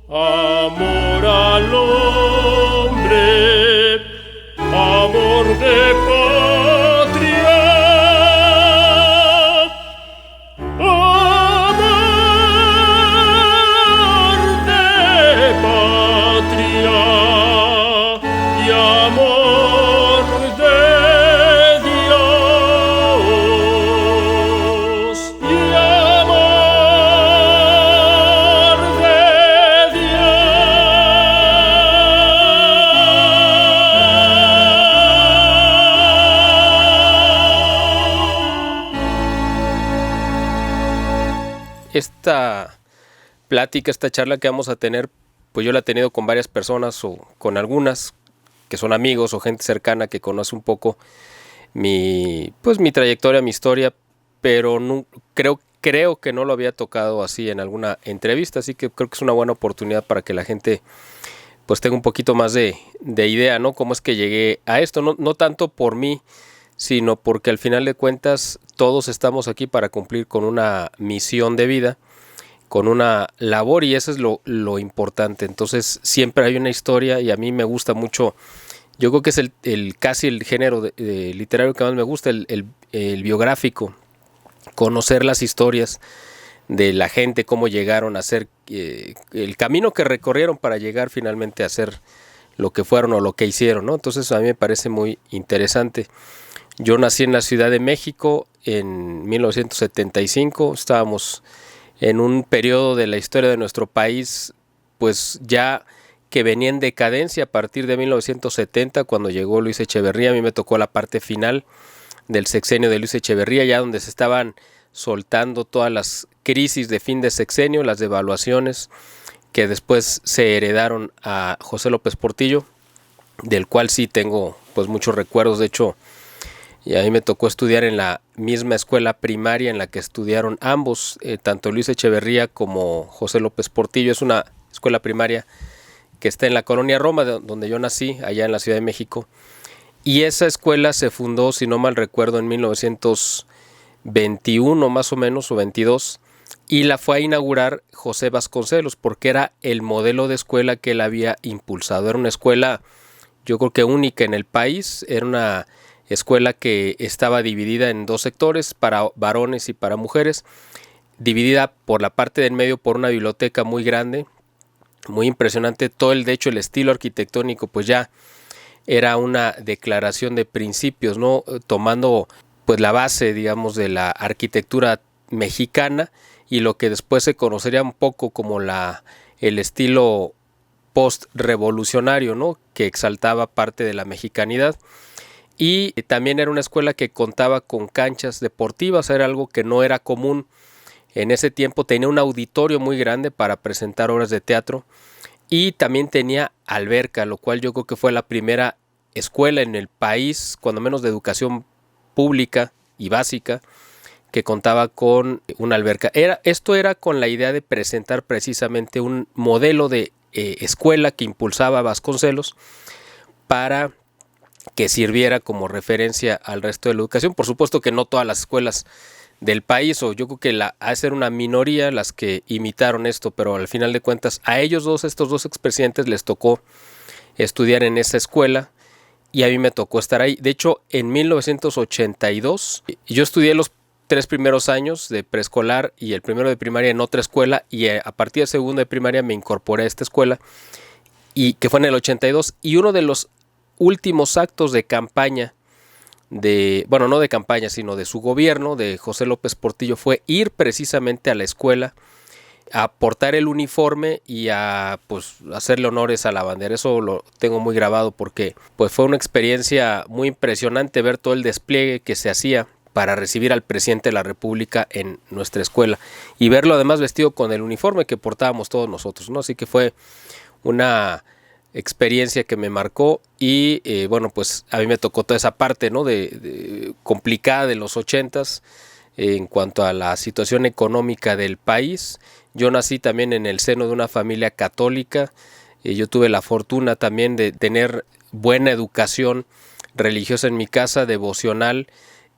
Amor al hombre, amor de patria, amor de patria y amor de Dios y amor de Esta plática, esta charla que vamos a tener, pues yo la he tenido con varias personas o con algunas que son amigos o gente cercana que conoce un poco mi trayectoria, mi historia, pero no, creo que no lo había tocado así en alguna entrevista, así que creo que es una buena oportunidad para que la gente pues tenga un poquito más de idea, ¿no? Cómo es que llegué a esto, no tanto por mí, sino porque al final de cuentas todos estamos aquí para cumplir con una misión de vida, con una labor, y eso es lo importante. Entonces siempre hay una historia y a mí me gusta mucho. Yo creo que es casi el género de literario que más me gusta, el biográfico, conocer las historias de la gente, cómo llegaron a ser, el camino que recorrieron para llegar finalmente a ser lo que fueron o lo que hicieron, ¿no? Entonces a mí me parece muy interesante. Yo nací en la Ciudad de México en 1975, estábamos en un periodo de la historia de nuestro país, pues ya que venía en decadencia a partir de 1970, cuando llegó Luis Echeverría. A mí me tocó la parte final del sexenio de Luis Echeverría, ya donde se estaban soltando todas las crisis de fin de sexenio, las devaluaciones que después se heredaron a José López Portillo, del cual sí tengo pues muchos recuerdos. De hecho, y a mí me tocó estudiar en la misma escuela primaria en la que estudiaron ambos, tanto Luis Echeverría como José López Portillo. Es una escuela primaria que está en la colonia Roma, donde yo nací, allá en la Ciudad de México. Y esa escuela se fundó, si no mal recuerdo, en 1921 más o menos, o 22, y la fue a inaugurar José Vasconcelos, porque era el modelo de escuela que él había impulsado. Era una escuela, yo creo que única en el país. Era una escuela que estaba dividida en dos sectores, para varones y para mujeres, dividida por la parte del medio por una biblioteca muy grande, muy impresionante. De hecho el estilo arquitectónico pues ya era una declaración de principios, ¿no? Tomando pues la base, digamos, de la arquitectura mexicana y lo que después se conocería un poco como el estilo post-revolucionario, ¿no? Que exaltaba parte de la mexicanidad. Y también era una escuela que contaba con canchas deportivas, era algo que no era común en ese tiempo. Tenía un auditorio muy grande para presentar obras de teatro y también tenía alberca, lo cual yo creo que fue la primera escuela en el país, cuando menos de educación pública y básica, que contaba con una alberca. Esto era con la idea de presentar precisamente un modelo de escuela que impulsaba Vasconcelos para que sirviera como referencia al resto de la educación. Por supuesto que no todas las escuelas del país, o yo creo que ha de ser una minoría las que imitaron esto, pero al final de cuentas a estos dos expresidentes les tocó estudiar en esa escuela y a mí me tocó estar ahí. De hecho, en 1982 yo estudié los 3 primeros años de preescolar y el primero de primaria en otra escuela, y a partir de segundo de primaria me incorporé a esta escuela, y que fue en el 82, y uno de los últimos actos de campaña no de campaña, sino de su gobierno, de José López Portillo, fue ir precisamente a la escuela a portar el uniforme y a pues hacerle honores a la bandera. Eso lo tengo muy grabado porque pues fue una experiencia muy impresionante ver todo el despliegue que se hacía para recibir al presidente de la República en nuestra escuela y verlo además vestido con el uniforme que portábamos todos nosotros, ¿no? Así que fue una experiencia que me marcó y bueno, pues a mí me tocó toda esa parte, ¿no? de complicada de los 80s en cuanto a la situación económica del país. Yo nací también en el seno de una familia católica. Yo tuve la fortuna también de tener buena educación religiosa en mi casa, devocional,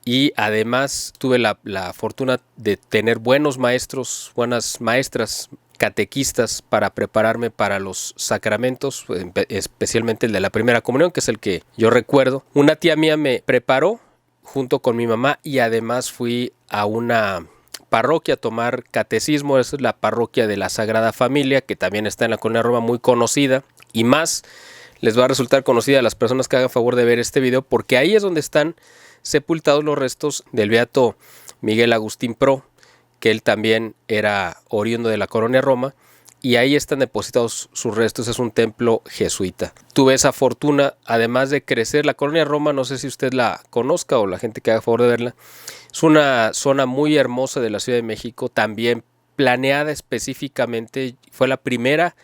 y además tuve la fortuna de tener buenos maestros, buenas maestras catequistas para prepararme para los sacramentos, especialmente el de la primera comunión, que es el que yo recuerdo. Una tía mía me preparó junto con mi mamá y además fui a una parroquia a tomar catecismo. Esa es la parroquia de la Sagrada Familia, que también está en la Colonia Roma, muy conocida, y más les va a resultar conocida a las personas que hagan favor de ver este video, porque ahí es donde están sepultados los restos del beato Miguel Agustín Pro, que él también era oriundo de la Colonia Roma, y ahí están depositados sus restos. Es un templo jesuita. Tuve esa fortuna, además de crecer. La Colonia Roma, no sé si usted la conozca o la gente que haga favor de verla, es una zona muy hermosa de la Ciudad de México, también planeada específicamente. Fue la primera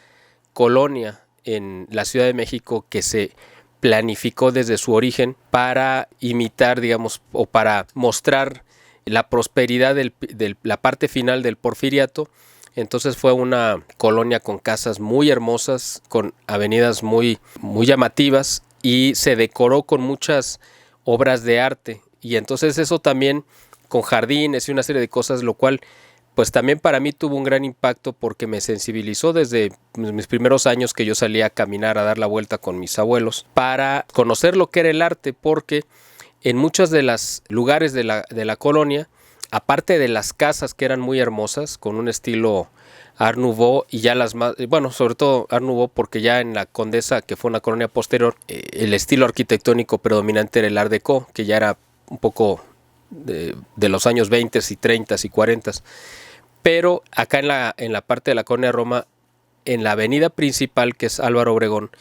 colonia en la Ciudad de México que se planificó desde su origen para imitar, digamos, o para mostrar la prosperidad de la parte final del Porfiriato. Entonces fue una colonia con casas muy hermosas, con avenidas muy llamativas, y se decoró con muchas obras de arte. Y entonces eso también, con jardines y una serie de cosas, lo cual pues también para mí tuvo un gran impacto, porque me sensibilizó desde mis primeros años que yo salía a caminar, a dar la vuelta con mis abuelos, para conocer lo que era el arte, porque en muchos de los lugares de la colonia, aparte de las casas que eran muy hermosas, con un estilo Art Nouveau, y ya las más, bueno, sobre todo Art Nouveau, porque ya en la Condesa, que fue una colonia posterior, el estilo arquitectónico predominante era el Art Deco, que ya era un poco de los años 20 y 30 y 40. Pero acá en la parte de la Colonia Roma, en la avenida principal, que es Álvaro Obregón,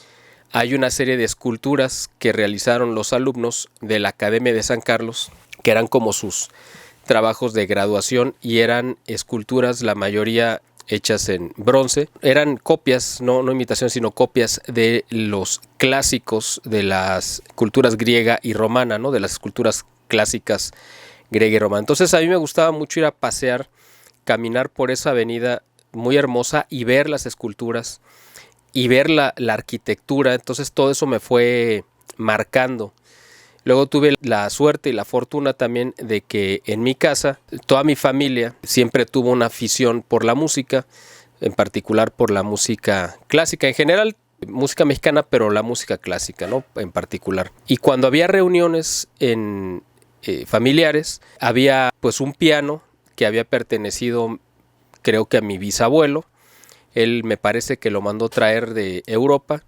hay una serie de esculturas que realizaron los alumnos de la Academia de San Carlos, que eran como sus trabajos de graduación, y eran esculturas, la mayoría hechas en bronce. Eran copias, no imitaciones, sino copias de los clásicos de las culturas griega y romana, ¿no? De las esculturas clásicas griega y romana. Entonces a mí me gustaba mucho ir a pasear, caminar por esa avenida muy hermosa y ver las esculturas y ver la arquitectura. Entonces todo eso me fue marcando. Luego tuve la suerte y la fortuna también de que en mi casa toda mi familia siempre tuvo una afición por la música, en particular por la música clásica, en general música mexicana, pero la música clásica, ¿no? En particular. Y cuando había reuniones familiares, había pues un piano que había pertenecido, creo que a mi bisabuelo. Él me parece que lo mandó traer de Europa.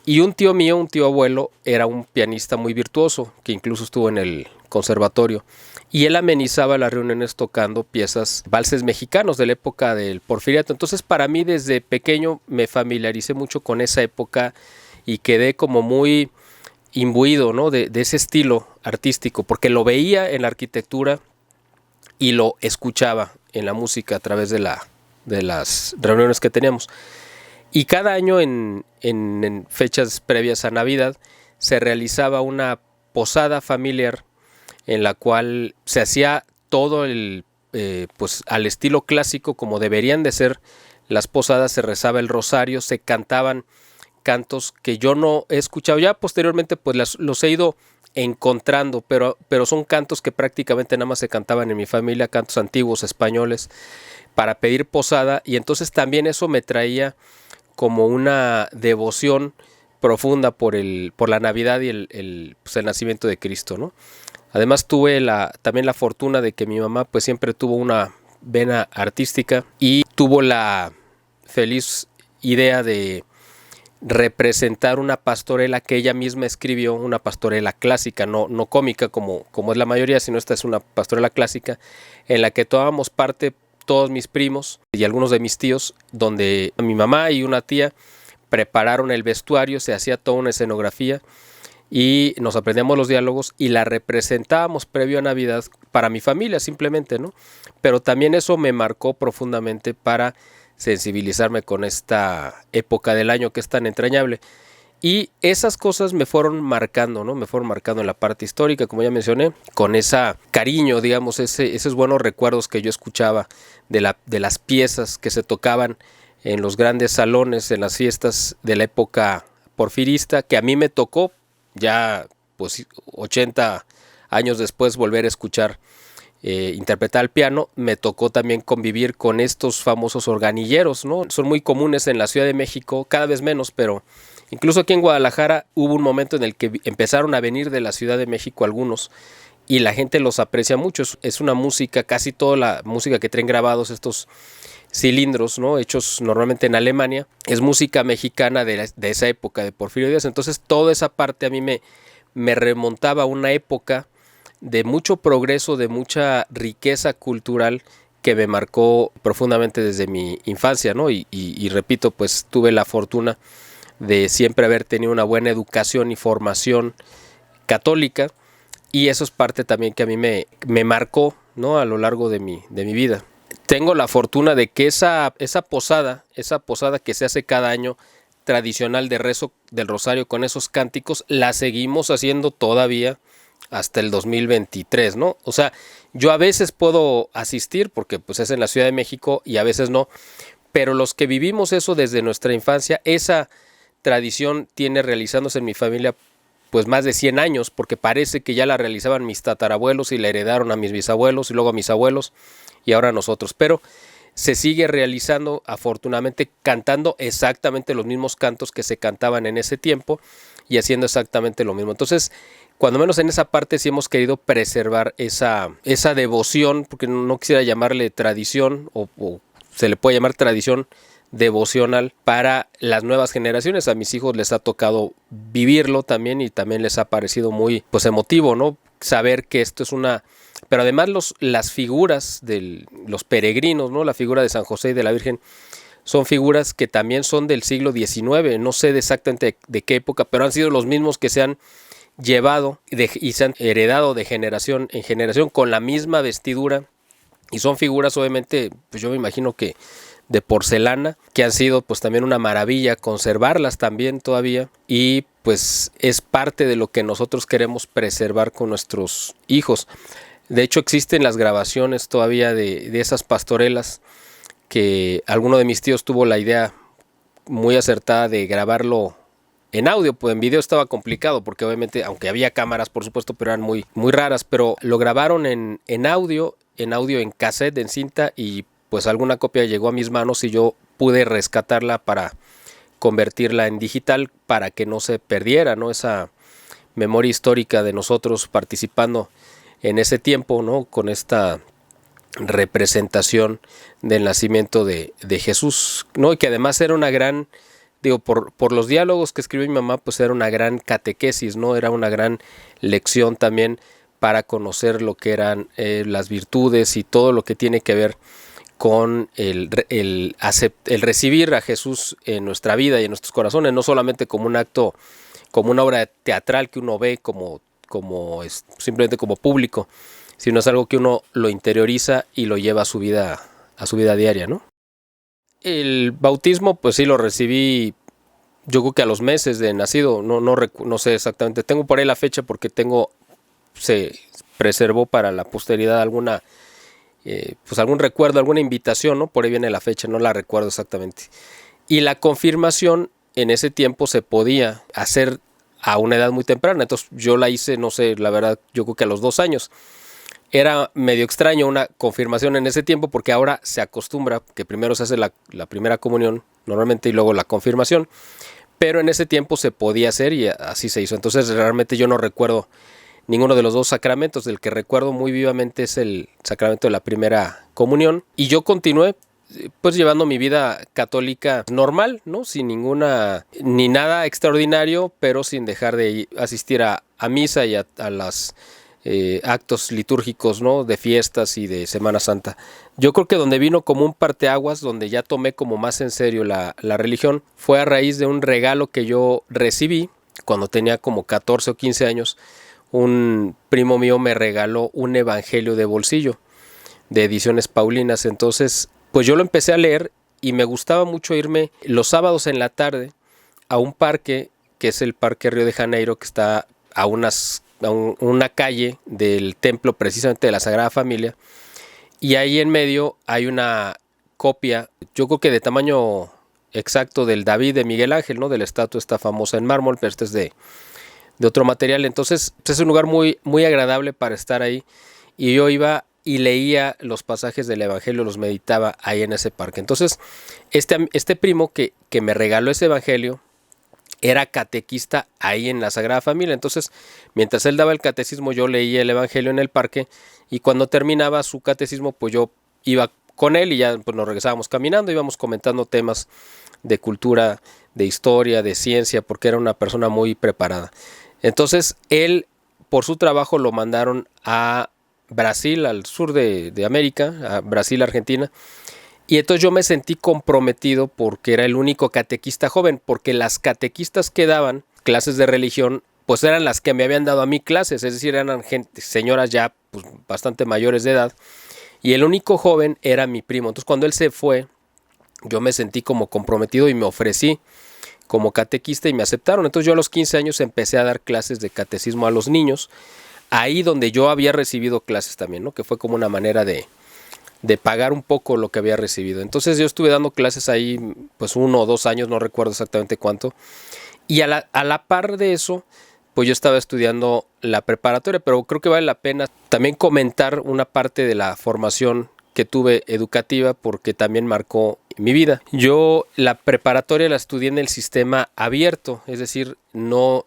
Y un tío mío, un tío abuelo, era un pianista muy virtuoso, que incluso estuvo en el conservatorio. Y él amenizaba las reuniones tocando piezas, valses mexicanos de la época del Porfiriato. Entonces para mí desde pequeño me familiaricé mucho con esa época y quedé como muy imbuido, ¿no? de ese estilo artístico, porque lo veía en la arquitectura y lo escuchaba en la música a través de las reuniones que teníamos. Y cada año en fechas previas a Navidad se realizaba una posada familiar en la cual se hacía todo pues al estilo clásico, como deberían de ser las posadas. Se rezaba el rosario, se cantaban cantos que yo no he escuchado. Ya posteriormente pues los he ido encontrando, pero son cantos que prácticamente nada más se cantaban en mi familia, cantos antiguos españoles para pedir posada. Y entonces también eso me traía como una devoción profunda por la Navidad y el nacimiento de Cristo, ¿no? Además tuve también la fortuna de que mi mamá pues siempre tuvo una vena artística y tuvo la feliz idea de representar una pastorela que ella misma escribió, una pastorela clásica, no cómica como es la mayoría, sino esta es una pastorela clásica en la que tomábamos parte todos mis primos y algunos de mis tíos, donde mi mamá y una tía prepararon el vestuario, se hacía toda una escenografía y nos aprendíamos los diálogos y la representábamos previo a Navidad para mi familia simplemente, ¿no? Pero también eso me marcó profundamente para sensibilizarme con esta época del año que es tan entrañable. Y esas cosas me fueron marcando, ¿no? Me fueron marcando en la parte histórica, como ya mencioné, con ese cariño, digamos, esos buenos recuerdos que yo escuchaba de las piezas que se tocaban en los grandes salones, en las fiestas de la época porfirista, que a mí me tocó ya pues 80 años después volver a escuchar interpretar el piano, me tocó también convivir con estos famosos organilleros, ¿no? Son muy comunes en la Ciudad de México, cada vez menos, pero incluso aquí en Guadalajara hubo un momento en el que empezaron a venir de la Ciudad de México algunos y la gente los aprecia mucho. Es una música, casi toda la música que traen grabados estos cilindros, ¿no? Hechos normalmente en Alemania, es música mexicana de esa época de Porfirio Díaz. Entonces toda esa parte a mí me remontaba a una época de mucho progreso, de mucha riqueza cultural que me marcó profundamente desde mi infancia, ¿no? Y repito, pues tuve la fortuna de siempre haber tenido una buena educación y formación católica, y eso es parte también que a mí me marcó, ¿no? A lo largo de mi vida. Tengo la fortuna de que esa posada que se hace cada año, tradicional de rezo del rosario con esos cánticos, la seguimos haciendo todavía hasta el 2023, ¿no? O sea, yo a veces puedo asistir porque pues es en la Ciudad de México y a veces no, pero los que vivimos eso desde nuestra infancia, esa tradición tiene realizándose en mi familia pues más de 100 años, porque parece que ya la realizaban mis tatarabuelos y la heredaron a mis bisabuelos y luego a mis abuelos y ahora a nosotros, pero se sigue realizando afortunadamente, cantando exactamente los mismos cantos que se cantaban en ese tiempo y haciendo exactamente lo mismo. Entonces, cuando menos en esa parte sí hemos querido preservar esa devoción, porque no quisiera llamarle tradición, o se le puede llamar tradición devocional para las nuevas generaciones. A mis hijos les ha tocado vivirlo también y también les ha parecido muy pues emotivo, ¿no? Saber que esto es una... Pero además las figuras de los peregrinos, ¿no? La figura de San José y de la Virgen son figuras que también son del siglo XIX, no sé exactamente de qué época, pero han sido los mismos que se han llevado y se han heredado de generación en generación con la misma vestidura, y son figuras obviamente, pues yo me imagino que de porcelana, que han sido pues también una maravilla conservarlas también todavía, y pues es parte de lo que nosotros queremos preservar con nuestros hijos. De hecho existen las grabaciones todavía de esas pastorelas, que alguno de mis tíos tuvo la idea muy acertada de grabarlo en audio. Pues en video estaba complicado porque obviamente, aunque había cámaras por supuesto, pero eran muy, muy raras, pero lo grabaron en audio en cassette, en cinta, y pues alguna copia llegó a mis manos y yo pude rescatarla para convertirla en digital para que no se perdiera, ¿no? Esa memoria histórica de nosotros participando en ese tiempo, ¿no? Con esta representación del nacimiento de Jesús, ¿no? Y que además era una gran, digo, por los diálogos que escribió mi mamá, pues era una gran catequesis, ¿no? Era una gran lección también para conocer lo que eran las virtudes y todo lo que tiene que ver con el recibir a Jesús en nuestra vida y en nuestros corazones, no solamente como un acto, como una obra teatral que uno ve simplemente como público, sino es algo que uno lo interioriza y lo lleva a su vida diaria, ¿no? El bautismo, pues sí lo recibí, yo creo que a los meses de nacido, no sé exactamente, tengo por ahí la fecha porque se preservó para la posteridad pues algún recuerdo, alguna invitación, ¿no? Por ahí viene la fecha, no la recuerdo exactamente. Y la confirmación en ese tiempo se podía hacer a una edad muy temprana, entonces yo la hice, no sé, la verdad, yo creo que a los 2 años. Era medio extraño una confirmación en ese tiempo porque ahora se acostumbra que primero se hace la primera comunión normalmente y luego la confirmación, pero en ese tiempo se podía hacer y así se hizo. Entonces realmente yo no recuerdo ninguno de los dos sacramentos. Del que recuerdo muy vivamente es el sacramento de la primera comunión, y yo continué pues llevando mi vida católica normal, ¿no? Sin ni nada extraordinario, pero sin dejar de asistir a misa y a las actos litúrgicos, ¿no? De fiestas y de Semana Santa. Yo creo que donde vino como un parteaguas, donde ya tomé como más en serio la religión, fue a raíz de un regalo que yo recibí cuando tenía como 14 o 15 años. Un primo mío me regaló un evangelio de bolsillo de Ediciones Paulinas. Entonces pues yo lo empecé a leer y me gustaba mucho irme los sábados en la tarde a un parque, que es el Parque Río de Janeiro, que está a una calle del templo precisamente de la Sagrada Familia, y ahí en medio hay una copia, yo creo que de tamaño exacto, del David de Miguel Ángel, ¿no? De la estatua esta famosa en mármol, pero este es de otro material. Entonces es un lugar muy, muy agradable para estar ahí, y yo iba y leía los pasajes del Evangelio, los meditaba ahí en ese parque. Entonces, este primo que me regaló ese Evangelio era catequista ahí en la Sagrada Familia. Entonces, mientras él daba el catecismo, yo leía el Evangelio en el parque, y cuando terminaba su catecismo, pues yo iba con él y ya pues nos regresábamos caminando, íbamos comentando temas de cultura, de historia, de ciencia, porque era una persona muy preparada. Entonces, él, por su trabajo, lo mandaron a Brasil, al sur de América, a Brasil, Argentina. Y entonces yo me sentí comprometido porque era el único catequista joven, porque las catequistas que daban clases de religión, pues eran las que me habían dado a mí clases, es decir, eran señoras ya pues, bastante mayores de edad, y el único joven era mi primo. Entonces cuando él se fue, yo me sentí como comprometido y me ofrecí como catequista y me aceptaron. Entonces yo a los 15 años empecé a dar clases de catecismo a los niños, ahí donde yo había recibido clases también, ¿no? Que fue como una manera de pagar un poco lo que había recibido. Entonces yo estuve dando clases ahí pues 1 o 2 años, no recuerdo exactamente cuánto. Y a la par de eso, pues yo estaba estudiando la preparatoria, pero creo que vale la pena también comentar una parte de la formación que tuve educativa porque también marcó mi vida. Yo la preparatoria la estudié en el sistema abierto, es decir, no,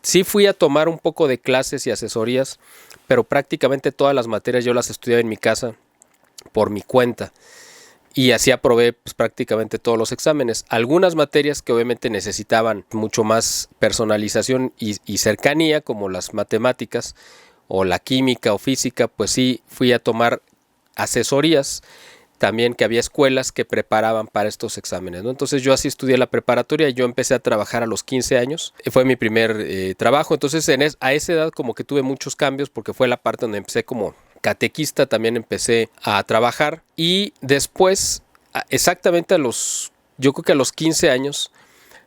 sí fui a tomar un poco de clases y asesorías, pero prácticamente todas las materias yo las estudiaba en mi casa por mi cuenta, y así aprobé pues, prácticamente todos los exámenes. Algunas materias que obviamente necesitaban mucho más personalización y cercanía, como las matemáticas o la química o física, pues sí fui a tomar asesorías también, que había escuelas que preparaban para estos exámenes, ¿no? Entonces yo así estudié la preparatoria y yo empecé a trabajar a los 15 años. Fue mi primer trabajo. Entonces a esa edad como que tuve muchos cambios porque fue la parte donde empecé como catequista, también empecé a trabajar, y después exactamente yo creo que a los 15 años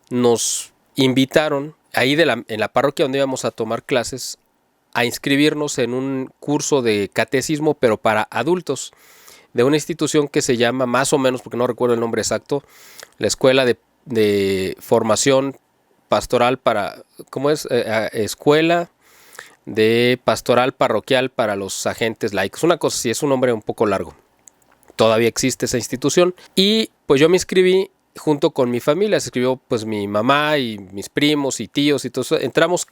nos invitaron ahí en la parroquia donde íbamos a tomar clases a inscribirnos en un curso de catecismo pero para adultos, de una institución que se llama, más o menos, porque no recuerdo el nombre exacto, la Escuela de Formación Pastoral para, ¿cómo es? Escuela de Pastoral Parroquial para los Agentes Laicos. Una cosa, sí, es un nombre un poco largo. Todavía existe esa institución. Y pues yo me inscribí junto con mi familia. Se inscribió pues mi mamá y mis primos y tíos y todo eso. Entramos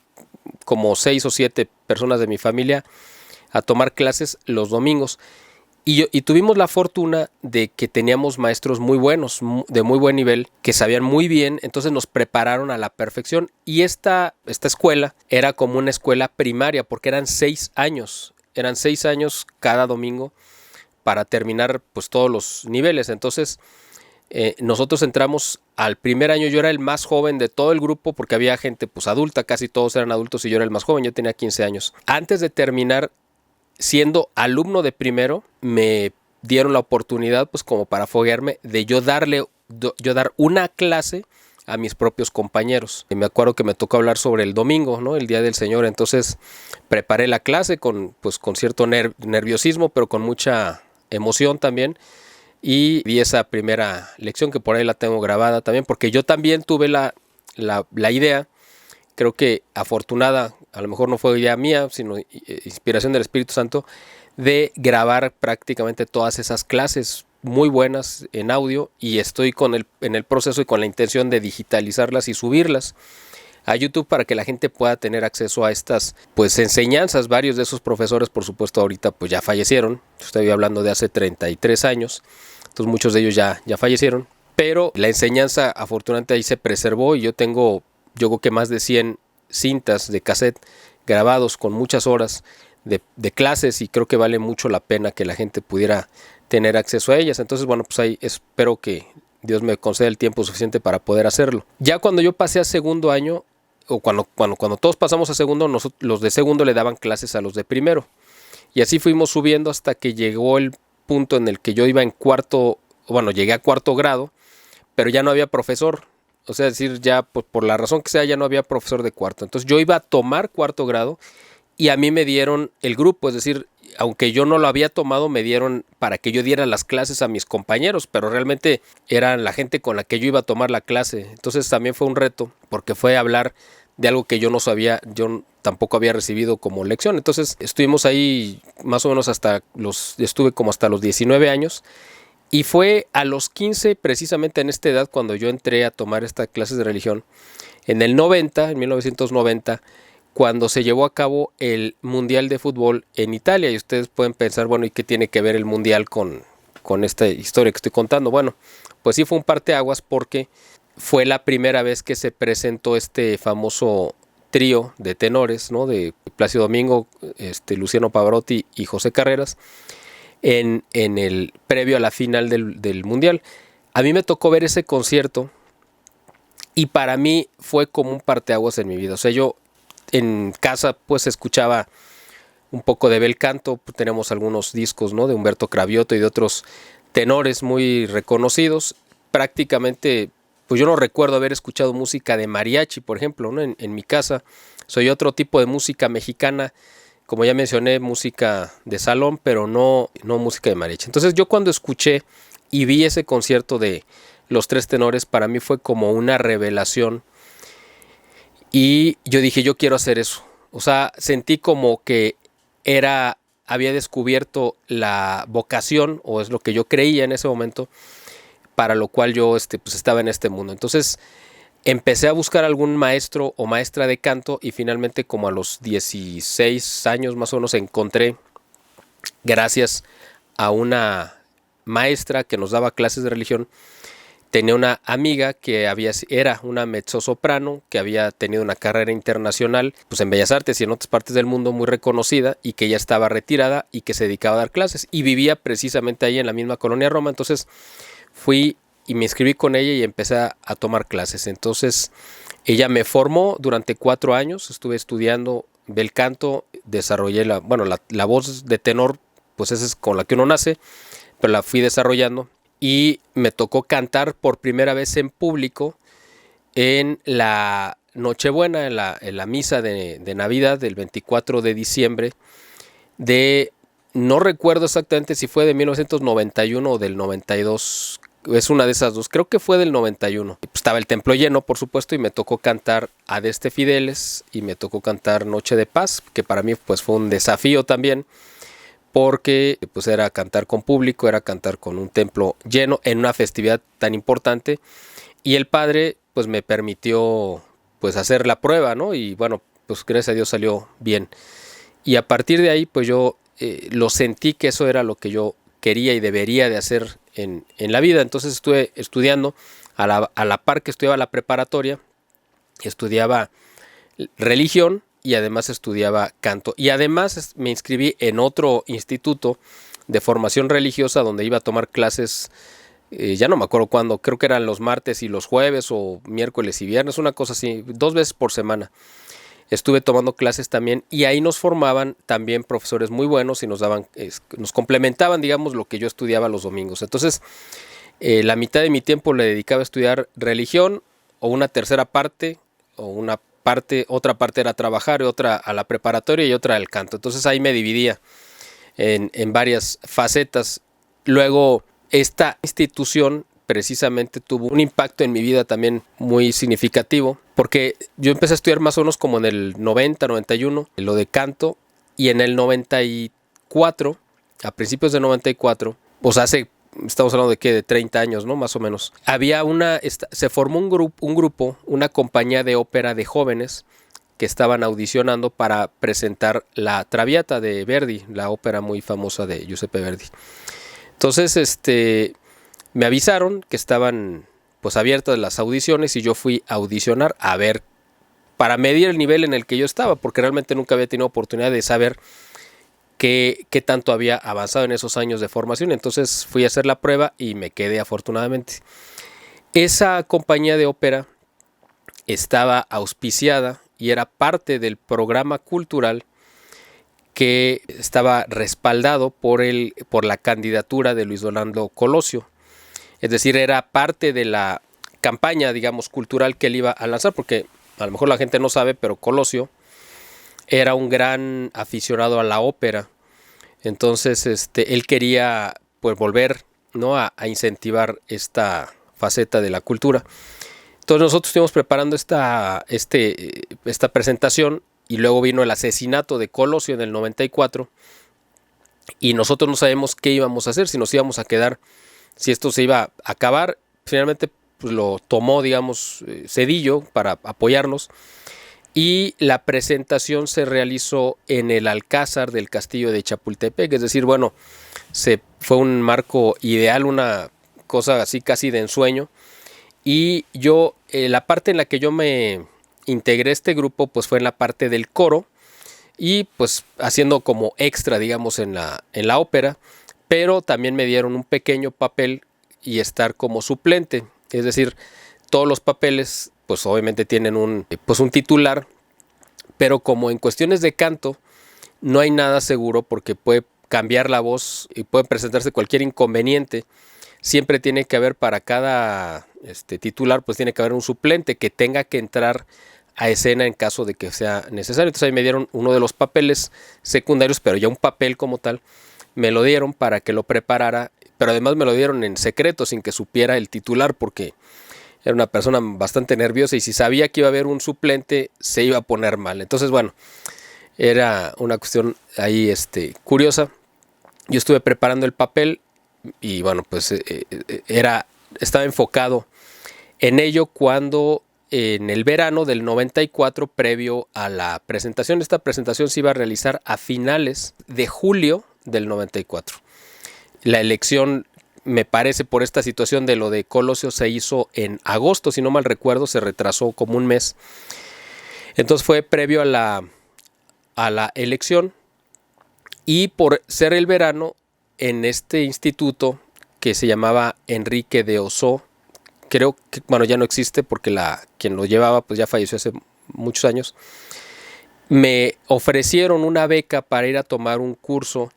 como 6 o 7 personas de mi familia a tomar clases los domingos. Y tuvimos la fortuna de que teníamos maestros muy buenos, de muy buen nivel, que sabían muy bien, entonces nos prepararon a la perfección. Y esta escuela era como una escuela primaria, porque eran 6 años cada domingo para terminar pues todos los niveles. Entonces nosotros entramos al primer año, yo era el más joven de todo el grupo, porque había gente pues adulta, casi todos eran adultos y yo era el más joven, yo tenía 15 años. Antes de terminar, siendo alumno de primero, me dieron la oportunidad pues como para foguearme de yo dar una clase a mis propios compañeros. Y me acuerdo que me tocó hablar sobre el domingo, ¿no? El Día del Señor. Entonces preparé la clase con cierto nerviosismo, pero con mucha emoción también. Y di esa primera lección, que por ahí la tengo grabada también, porque yo también tuve la idea, creo que afortunada, a lo mejor no fue idea mía, sino inspiración del Espíritu Santo, de grabar prácticamente todas esas clases muy buenas en audio, y estoy en el proceso y con la intención de digitalizarlas y subirlas a YouTube para que la gente pueda tener acceso a estas pues enseñanzas. Varios de esos profesores, por supuesto, ahorita pues ya fallecieron. Estoy hablando de hace 33 años, entonces muchos de ellos ya fallecieron, pero la enseñanza afortunadamente ahí se preservó, y yo creo que más de 100 cintas de cassette grabados con muchas horas de clases, y creo que vale mucho la pena que la gente pudiera tener acceso a ellas. Entonces, bueno, pues ahí espero que Dios me conceda el tiempo suficiente para poder hacerlo. Ya cuando yo pasé a segundo año, o cuando todos pasamos a segundo, los de segundo le daban clases a los de primero. Y así fuimos subiendo hasta que llegó el punto en el que yo iba en llegué a cuarto grado, pero ya no había profesor. O sea, es decir, ya por la razón que sea, ya no había profesor de cuarto. Entonces yo iba a tomar cuarto grado y a mí me dieron el grupo, es decir, aunque yo no lo había tomado, me dieron para que yo diera las clases a mis compañeros, pero realmente eran la gente con la que yo iba a tomar la clase. Entonces también fue un reto, porque fue hablar de algo que yo no sabía, tampoco había recibido como lección. Entonces estuvimos ahí más o menos estuve como hasta los 19 años. Y fue a los 15, precisamente en esta edad, cuando yo entré a tomar estas clases de religión, en 1990, cuando se llevó a cabo el Mundial de Fútbol en Italia. Y ustedes pueden pensar, bueno, ¿y qué tiene que ver el Mundial con esta historia que estoy contando? Bueno, pues sí fue un parteaguas porque fue la primera vez que se presentó este famoso trío de tenores, ¿no? De Plácido Domingo, Luciano Pavarotti y José Carreras, en el previo a la final del Mundial. A mí me tocó ver ese concierto y para mí fue como un parteaguas en mi vida. O sea, yo en casa pues escuchaba un poco de bel canto, tenemos algunos discos, ¿no? De Humberto Cravioto y de otros tenores muy reconocidos. Prácticamente, pues yo no recuerdo haber escuchado música de mariachi, por ejemplo, ¿no? En mi casa soy otro tipo de música mexicana, como ya mencioné, música de salón, pero no música de mariachi. Entonces yo cuando escuché y vi ese concierto de los tres tenores, para mí fue como una revelación. Y yo dije, yo quiero hacer eso. O sea, sentí como que había descubierto la vocación, o es lo que yo creía en ese momento, para lo cual yo pues estaba en este mundo. Entonces empecé a buscar algún maestro o maestra de canto y finalmente como a los 16 años más o menos encontré, gracias a una maestra que nos daba clases de religión. Tenía una amiga que era una mezzosoprano que había tenido una carrera internacional pues en Bellas Artes y en otras partes del mundo muy reconocida, y que ya estaba retirada y que se dedicaba a dar clases y vivía precisamente ahí en la misma colonia Roma. Entonces fui y me inscribí con ella y empecé a tomar clases. Entonces ella me formó durante 4 años, estuve estudiando bel canto, desarrollé la voz de tenor, pues esa es con la que uno nace, pero la fui desarrollando. Y me tocó cantar por primera vez en público en la Nochebuena, en la misa de Navidad del 24 de diciembre no recuerdo exactamente si fue de 1991 o del 92, es una de esas dos, creo que fue del 91. Estaba el templo lleno, por supuesto, y me tocó cantar Adeste Fideles y me tocó cantar Noche de Paz, que para mí pues fue un desafío también, porque pues era cantar con público, era cantar con un templo lleno en una festividad tan importante, y el padre pues me permitió pues hacer la prueba, ¿no? Y bueno, pues gracias a Dios salió bien. Y a partir de ahí pues yo lo sentí que eso era lo que yo quería y debería de hacer en la vida. Entonces estuve estudiando a la par que estudiaba la preparatoria, estudiaba religión y además estudiaba canto. Y además me inscribí en otro instituto de formación religiosa donde iba a tomar clases, ya no me acuerdo cuándo, creo que eran los martes y los jueves o miércoles y viernes, una cosa así, 2 veces por semana. Estuve tomando clases también y ahí nos formaban también profesores muy buenos y nos complementaban, digamos, lo que yo estudiaba los domingos. Entonces, la mitad de mi tiempo le dedicaba a estudiar religión, o una tercera parte, o otra parte era trabajar, y otra a la preparatoria y otra al canto. Entonces ahí me dividía en varias facetas. Luego, esta institución precisamente tuvo un impacto en mi vida también muy significativo, porque yo empecé a estudiar más o menos como en el 90, 91, lo de canto, y en el 94, a principios de 94, pues estamos hablando de ¿qué? De 30 años, ¿no? Más o menos. Se formó un grupo, una compañía de ópera de jóvenes que estaban audicionando para presentar la Traviata de Verdi, la ópera muy famosa de Giuseppe Verdi. Entonces, me avisaron que estaban pues abiertas las audiciones y yo fui a audicionar a ver, para medir el nivel en el que yo estaba, porque realmente nunca había tenido oportunidad de saber qué tanto había avanzado en esos años de formación. Entonces fui a hacer la prueba y me quedé, afortunadamente. Esa compañía de ópera estaba auspiciada y era parte del programa cultural que estaba respaldado por la candidatura de Luis Donaldo Colosio. Es decir, era parte de la campaña, digamos, cultural que él iba a lanzar, porque a lo mejor la gente no sabe, pero Colosio era un gran aficionado a la ópera. Entonces, él quería pues volver, ¿no? a incentivar esta faceta de la cultura. Entonces nosotros estuvimos preparando esta presentación y luego vino el asesinato de Colosio en el 94 y nosotros no sabemos qué íbamos a hacer, si nos íbamos a quedar, si esto se iba a acabar. Finalmente pues, lo tomó, digamos, Zedillo para apoyarnos y la presentación se realizó en el Alcázar del Castillo de Chapultepec, es decir, bueno, fue un marco ideal, una cosa así casi de ensueño. Y yo, la parte en la que yo me integré a este grupo, pues fue en la parte del coro y pues haciendo como extra, digamos, en la ópera, pero también me dieron un pequeño papel y estar como suplente, es decir, todos los papeles, pues obviamente tienen un titular, pero como en cuestiones de canto no hay nada seguro porque puede cambiar la voz y puede presentarse cualquier inconveniente. Siempre tiene que haber para cada titular, pues tiene que haber un suplente que tenga que entrar a escena en caso de que sea necesario. Entonces ahí me dieron uno de los papeles secundarios, pero ya un papel como tal, me lo dieron para que lo preparara, pero además me lo dieron en secreto, sin que supiera el titular, porque era una persona bastante nerviosa y si sabía que iba a haber un suplente, se iba a poner mal. Entonces, bueno, era una cuestión ahí curiosa. Yo estuve preparando el papel y bueno, pues estaba enfocado en ello cuando en el verano del 94, previo a la presentación, esta presentación se iba a realizar a finales de julio del 94. La elección, me parece, por esta situación de lo de Colosio, se hizo en agosto, si no mal recuerdo, se retrasó como un mes. Entonces fue previo a la elección y por ser el verano, en este instituto que se llamaba Enrique de Ossó, creo que, bueno, ya no existe porque quien lo llevaba pues ya falleció hace muchos años, me ofrecieron una beca para ir a tomar un curso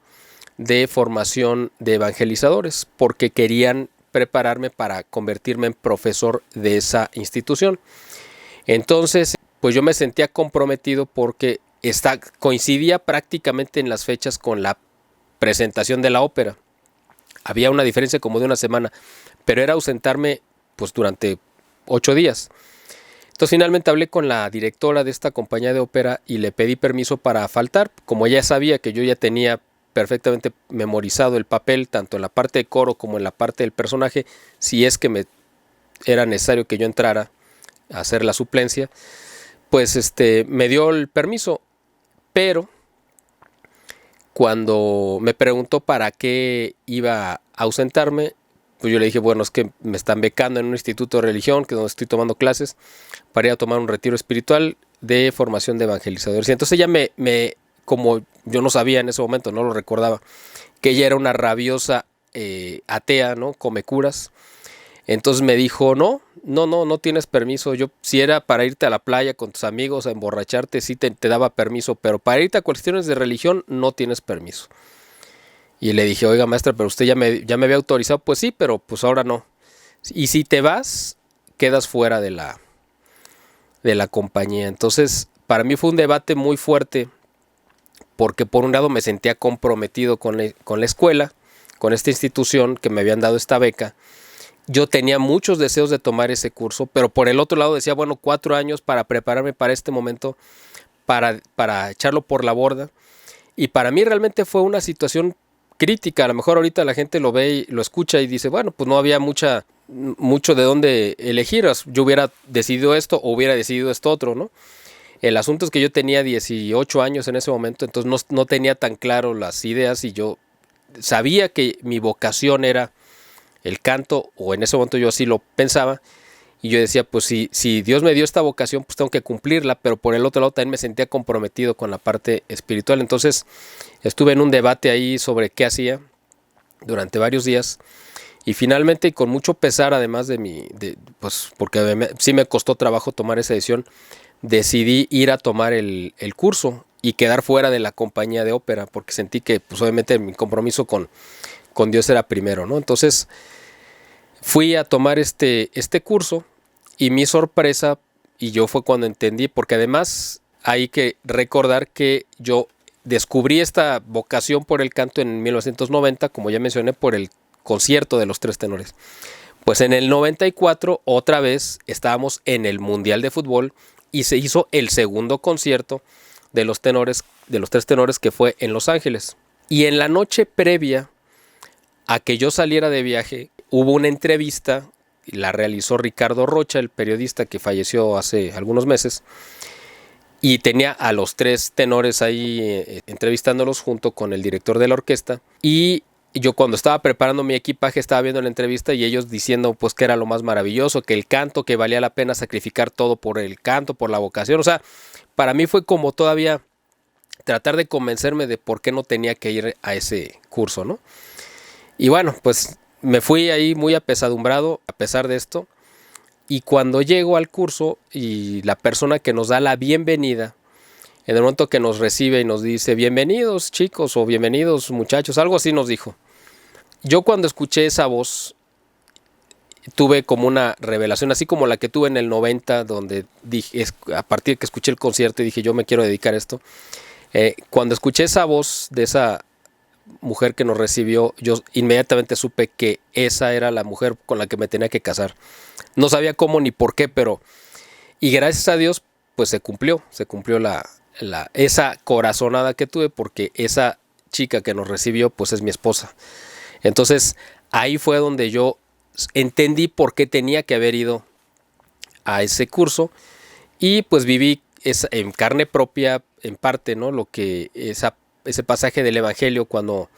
de formación de evangelizadores porque querían prepararme para convertirme en profesor de esa institución. Entonces, pues yo me sentía comprometido porque coincidía prácticamente en las fechas con la presentación de la ópera. Había una diferencia como de una semana, pero era ausentarme pues durante 8 días. Entonces finalmente hablé con la directora de esta compañía de ópera y le pedí permiso para faltar, como ella sabía que yo ya tenía perfectamente memorizado el papel, tanto en la parte de coro como en la parte del personaje, si es que era necesario que yo entrara a hacer la suplencia, pues me dio el permiso, pero cuando me preguntó para qué iba a ausentarme, pues yo le dije, bueno, es que me están becando en un instituto de religión, que es donde estoy tomando clases, para ir a tomar un retiro espiritual de formación de evangelizadores. Y entonces ella como yo no sabía en ese momento, no lo recordaba, que ella era una rabiosa atea, ¿no? Come curas. Entonces me dijo, no tienes permiso. Yo, si era para irte a la playa con tus amigos a emborracharte, sí te daba permiso, pero para irte a cuestiones de religión no tienes permiso. Y le dije, oiga maestra, pero usted ya me había autorizado. Pues sí, pero pues ahora no. Y si te vas, quedas fuera de la compañía. Entonces, para mí fue un debate muy fuerte, porque por un lado me sentía comprometido con la escuela, con esta institución que me habían dado esta beca. Yo tenía muchos deseos de tomar ese curso, pero por el otro lado decía, bueno, 4 años para prepararme para este momento, para echarlo por la borda. Y para mí realmente fue una situación crítica. A lo mejor ahorita la gente lo ve y lo escucha y dice, bueno, pues no había mucho de dónde elegir. Yo hubiera decidido esto o hubiera decidido esto otro, ¿no? El asunto es que yo tenía 18 años en ese momento, entonces no tenía tan claro las ideas y yo sabía que mi vocación era el canto, o en ese momento yo así lo pensaba, y yo decía, pues si Dios me dio esta vocación, pues tengo que cumplirla, pero por el otro lado también me sentía comprometido con la parte espiritual. Entonces estuve en un debate ahí sobre qué hacía durante varios días, y finalmente, y con mucho pesar, además pues porque sí me costó trabajo tomar esa decisión, decidí ir a tomar el curso y quedar fuera de la compañía de ópera, porque sentí que pues obviamente mi compromiso con Dios era primero, ¿no? Entonces fui a tomar este curso y mi sorpresa, y yo fue cuando entendí, porque además hay que recordar que yo descubrí esta vocación por el canto en 1990, como ya mencioné, por el concierto de los 3 tenores. Pues en el 94 otra vez estábamos en el Mundial de Fútbol y se hizo el segundo concierto de los tres tenores, que fue en Los Ángeles. Y en la noche previa a que yo saliera de viaje, hubo una entrevista, la realizó Ricardo Rocha, el periodista que falleció hace algunos meses, y tenía a los tres tenores ahí entrevistándolos junto con el director de la orquesta. Y yo cuando estaba preparando mi equipaje estaba viendo la entrevista y ellos diciendo pues que era lo más maravilloso, que el canto, que valía la pena sacrificar todo por el canto, por la vocación. O sea, para mí fue como todavía tratar de convencerme de por qué no tenía que ir a ese curso, ¿no? Y bueno, pues me fui ahí muy apesadumbrado a pesar de esto. Y cuando llego al curso y la persona que nos da la bienvenida, en el momento que nos recibe y nos dice bienvenidos chicos o bienvenidos muchachos, algo así nos dijo. Yo cuando escuché esa voz tuve como una revelación, así como la que tuve en el 90, donde dije, a partir de que escuché el concierto y dije yo me quiero dedicar a esto. Cuando escuché esa voz de esa mujer que nos recibió, yo inmediatamente supe que esa era la mujer con la que me tenía que casar. No sabía cómo ni por qué, pero y gracias a Dios pues se cumplió esa corazonada que tuve, porque esa chica que nos recibió pues es mi esposa. Entonces ahí fue donde yo entendí por qué tenía que haber ido a ese curso y pues viví en carne propia en parte, ¿no? Lo que ese pasaje del Evangelio cuando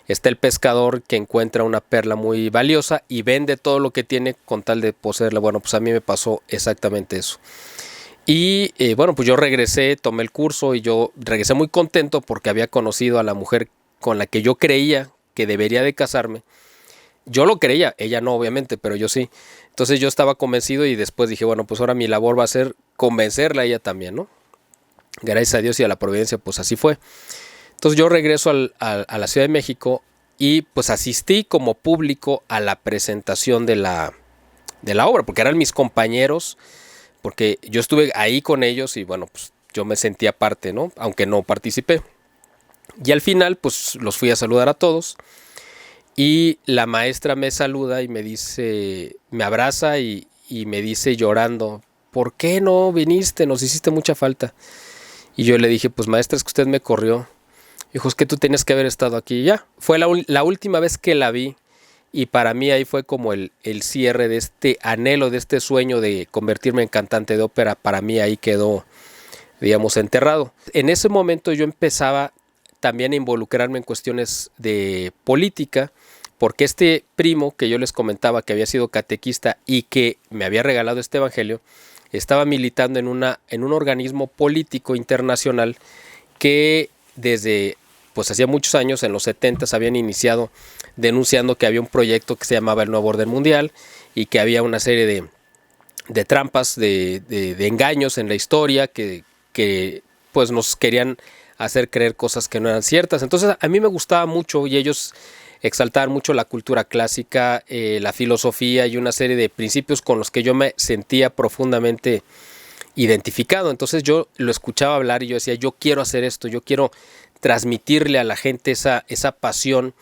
está el pescador que encuentra una perla muy valiosa y vende todo lo que tiene con tal de poseerla. Bueno, pues a mí me pasó exactamente eso. Y bueno, pues yo regresé, tomé el curso y yo regresé muy contento porque había conocido a la mujer con la que yo creía que debería de casarme. Yo lo creía, ella no obviamente, pero yo sí. Entonces yo estaba convencido y después dije, bueno, pues ahora mi labor va a ser convencerla a ella también, ¿no? Gracias a Dios y a la providencia, pues así fue. Entonces yo regreso a la Ciudad de México y pues asistí como público a la presentación de la obra, porque eran mis compañeros, porque yo estuve ahí con ellos y bueno, pues yo me sentía parte, ¿no? Aunque no participé. Y al final pues los fui a saludar a todos y la maestra me saluda y me dice, me abraza y me dice llorando, ¿por qué no viniste? Nos hiciste mucha falta. Y yo le dije, pues maestra, es que usted me corrió. Dijo, es que tú tenías que haber estado aquí. Ya, fue la última vez que la vi y para mí ahí fue como el cierre de este anhelo, de este sueño de convertirme en cantante de ópera. Para mí ahí quedó, digamos, enterrado. En ese momento yo empezaba también a involucrarme en cuestiones de política, porque este primo que yo les comentaba que había sido catequista y que me había regalado este evangelio, estaba militando en un organismo político internacional que desde pues hacía muchos años, en los 70s, habían iniciado denunciando que había un proyecto que se llamaba el Nuevo Orden Mundial y que había una serie de trampas, de engaños en la historia que pues nos querían hacer creer cosas que no eran ciertas. Entonces a mí me gustaba mucho y ellos exaltaban mucho la cultura clásica, la filosofía y una serie de principios con los que yo me sentía profundamente identificado. Entonces yo lo escuchaba hablar y yo decía, yo quiero hacer esto, yo quiero transmitirle a la gente esa pasión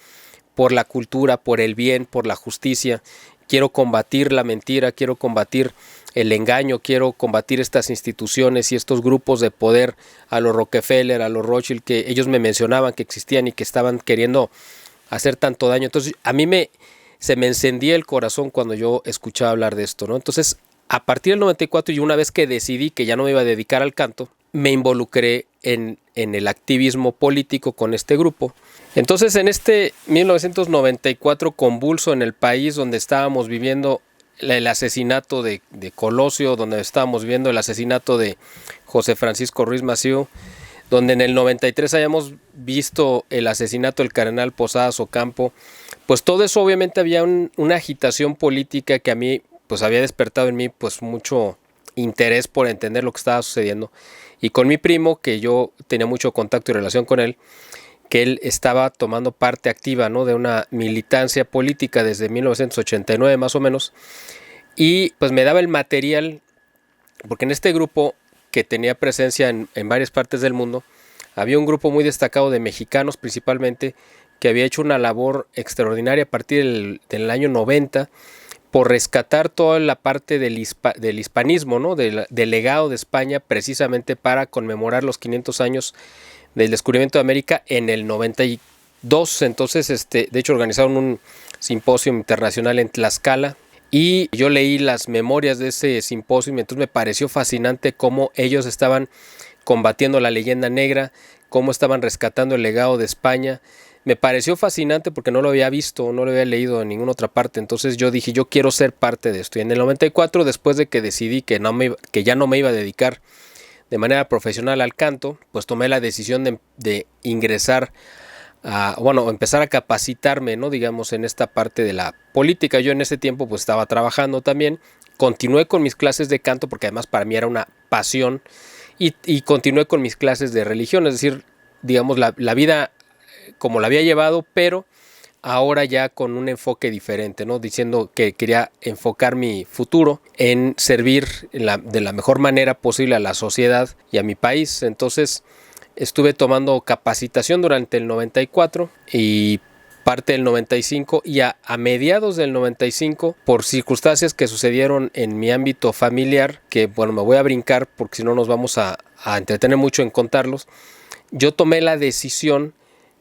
por la cultura, por el bien, por la justicia. Quiero combatir la mentira, quiero combatir el engaño, quiero combatir estas instituciones y estos grupos de poder, a los Rockefeller, a los Rothschild, que ellos me mencionaban que existían y que estaban queriendo hacer tanto daño. Entonces a mí se me encendía el corazón cuando yo escuchaba hablar de esto, ¿no? Entonces a partir del 94 y una vez que decidí que ya no me iba a dedicar al canto, me involucré en el activismo político con este grupo. Entonces en este 1994 convulso en el país, donde estábamos viviendo el asesinato de Colosio, donde estábamos viendo el asesinato de José Francisco Ruiz Massieu, donde en el 93 hayamos visto el asesinato del cardenal Posadas Ocampo, pues todo eso obviamente había una agitación política que a mí pues había despertado en mí pues mucho interés por entender lo que estaba sucediendo. Y con mi primo, que yo tenía mucho contacto y relación con él, que él estaba tomando parte activa, ¿no?, de una militancia política desde 1989 más o menos, y pues me daba el material, porque en este grupo que tenía presencia en varias partes del mundo, había un grupo muy destacado de mexicanos principalmente, que había hecho una labor extraordinaria a partir del año 90, por rescatar toda la parte del hispanismo, ¿no? Del legado de España, precisamente para conmemorar los 500 años del descubrimiento de América en el 92. Entonces, de hecho, organizaron un simposio internacional en Tlaxcala y yo leí las memorias de ese simposio y entonces me pareció fascinante cómo ellos estaban combatiendo la leyenda negra, cómo estaban rescatando el legado de España. Me pareció fascinante porque no lo había visto, no lo había leído en ninguna otra parte. Entonces yo dije, yo quiero ser parte de esto. Y en el 94, después de que decidí que ya no me iba a dedicar de manera profesional al canto, pues tomé la decisión de ingresar empezar a capacitarme, ¿no? Digamos, en esta parte de la política. Yo en ese tiempo pues estaba trabajando también. Continué con mis clases de canto porque además para mí era una pasión y continué con mis clases de religión, es decir, digamos, la vida como la había llevado, pero ahora ya con un enfoque diferente, ¿no? Diciendo que quería enfocar mi futuro en servir de la mejor manera posible a la sociedad y a mi país. Entonces estuve tomando capacitación durante el 94 y parte del 95 y a mediados del 95, por circunstancias que sucedieron en mi ámbito familiar, que bueno, me voy a brincar porque si no nos vamos a entretener mucho en contarlos, yo tomé la decisión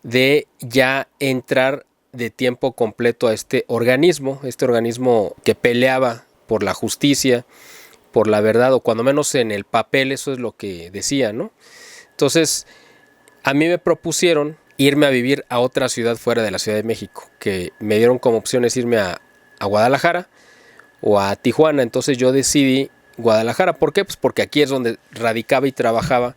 de ya entrar de tiempo completo a este organismo que peleaba por la justicia, por la verdad, o cuando menos en el papel eso es lo que decía, ¿no? Entonces, a mí me propusieron irme a vivir a otra ciudad fuera de la Ciudad de México, que me dieron como opciones irme a Guadalajara o a Tijuana. Entonces yo decidí Guadalajara. ¿Por qué? Pues porque aquí es donde radicaba y trabajaba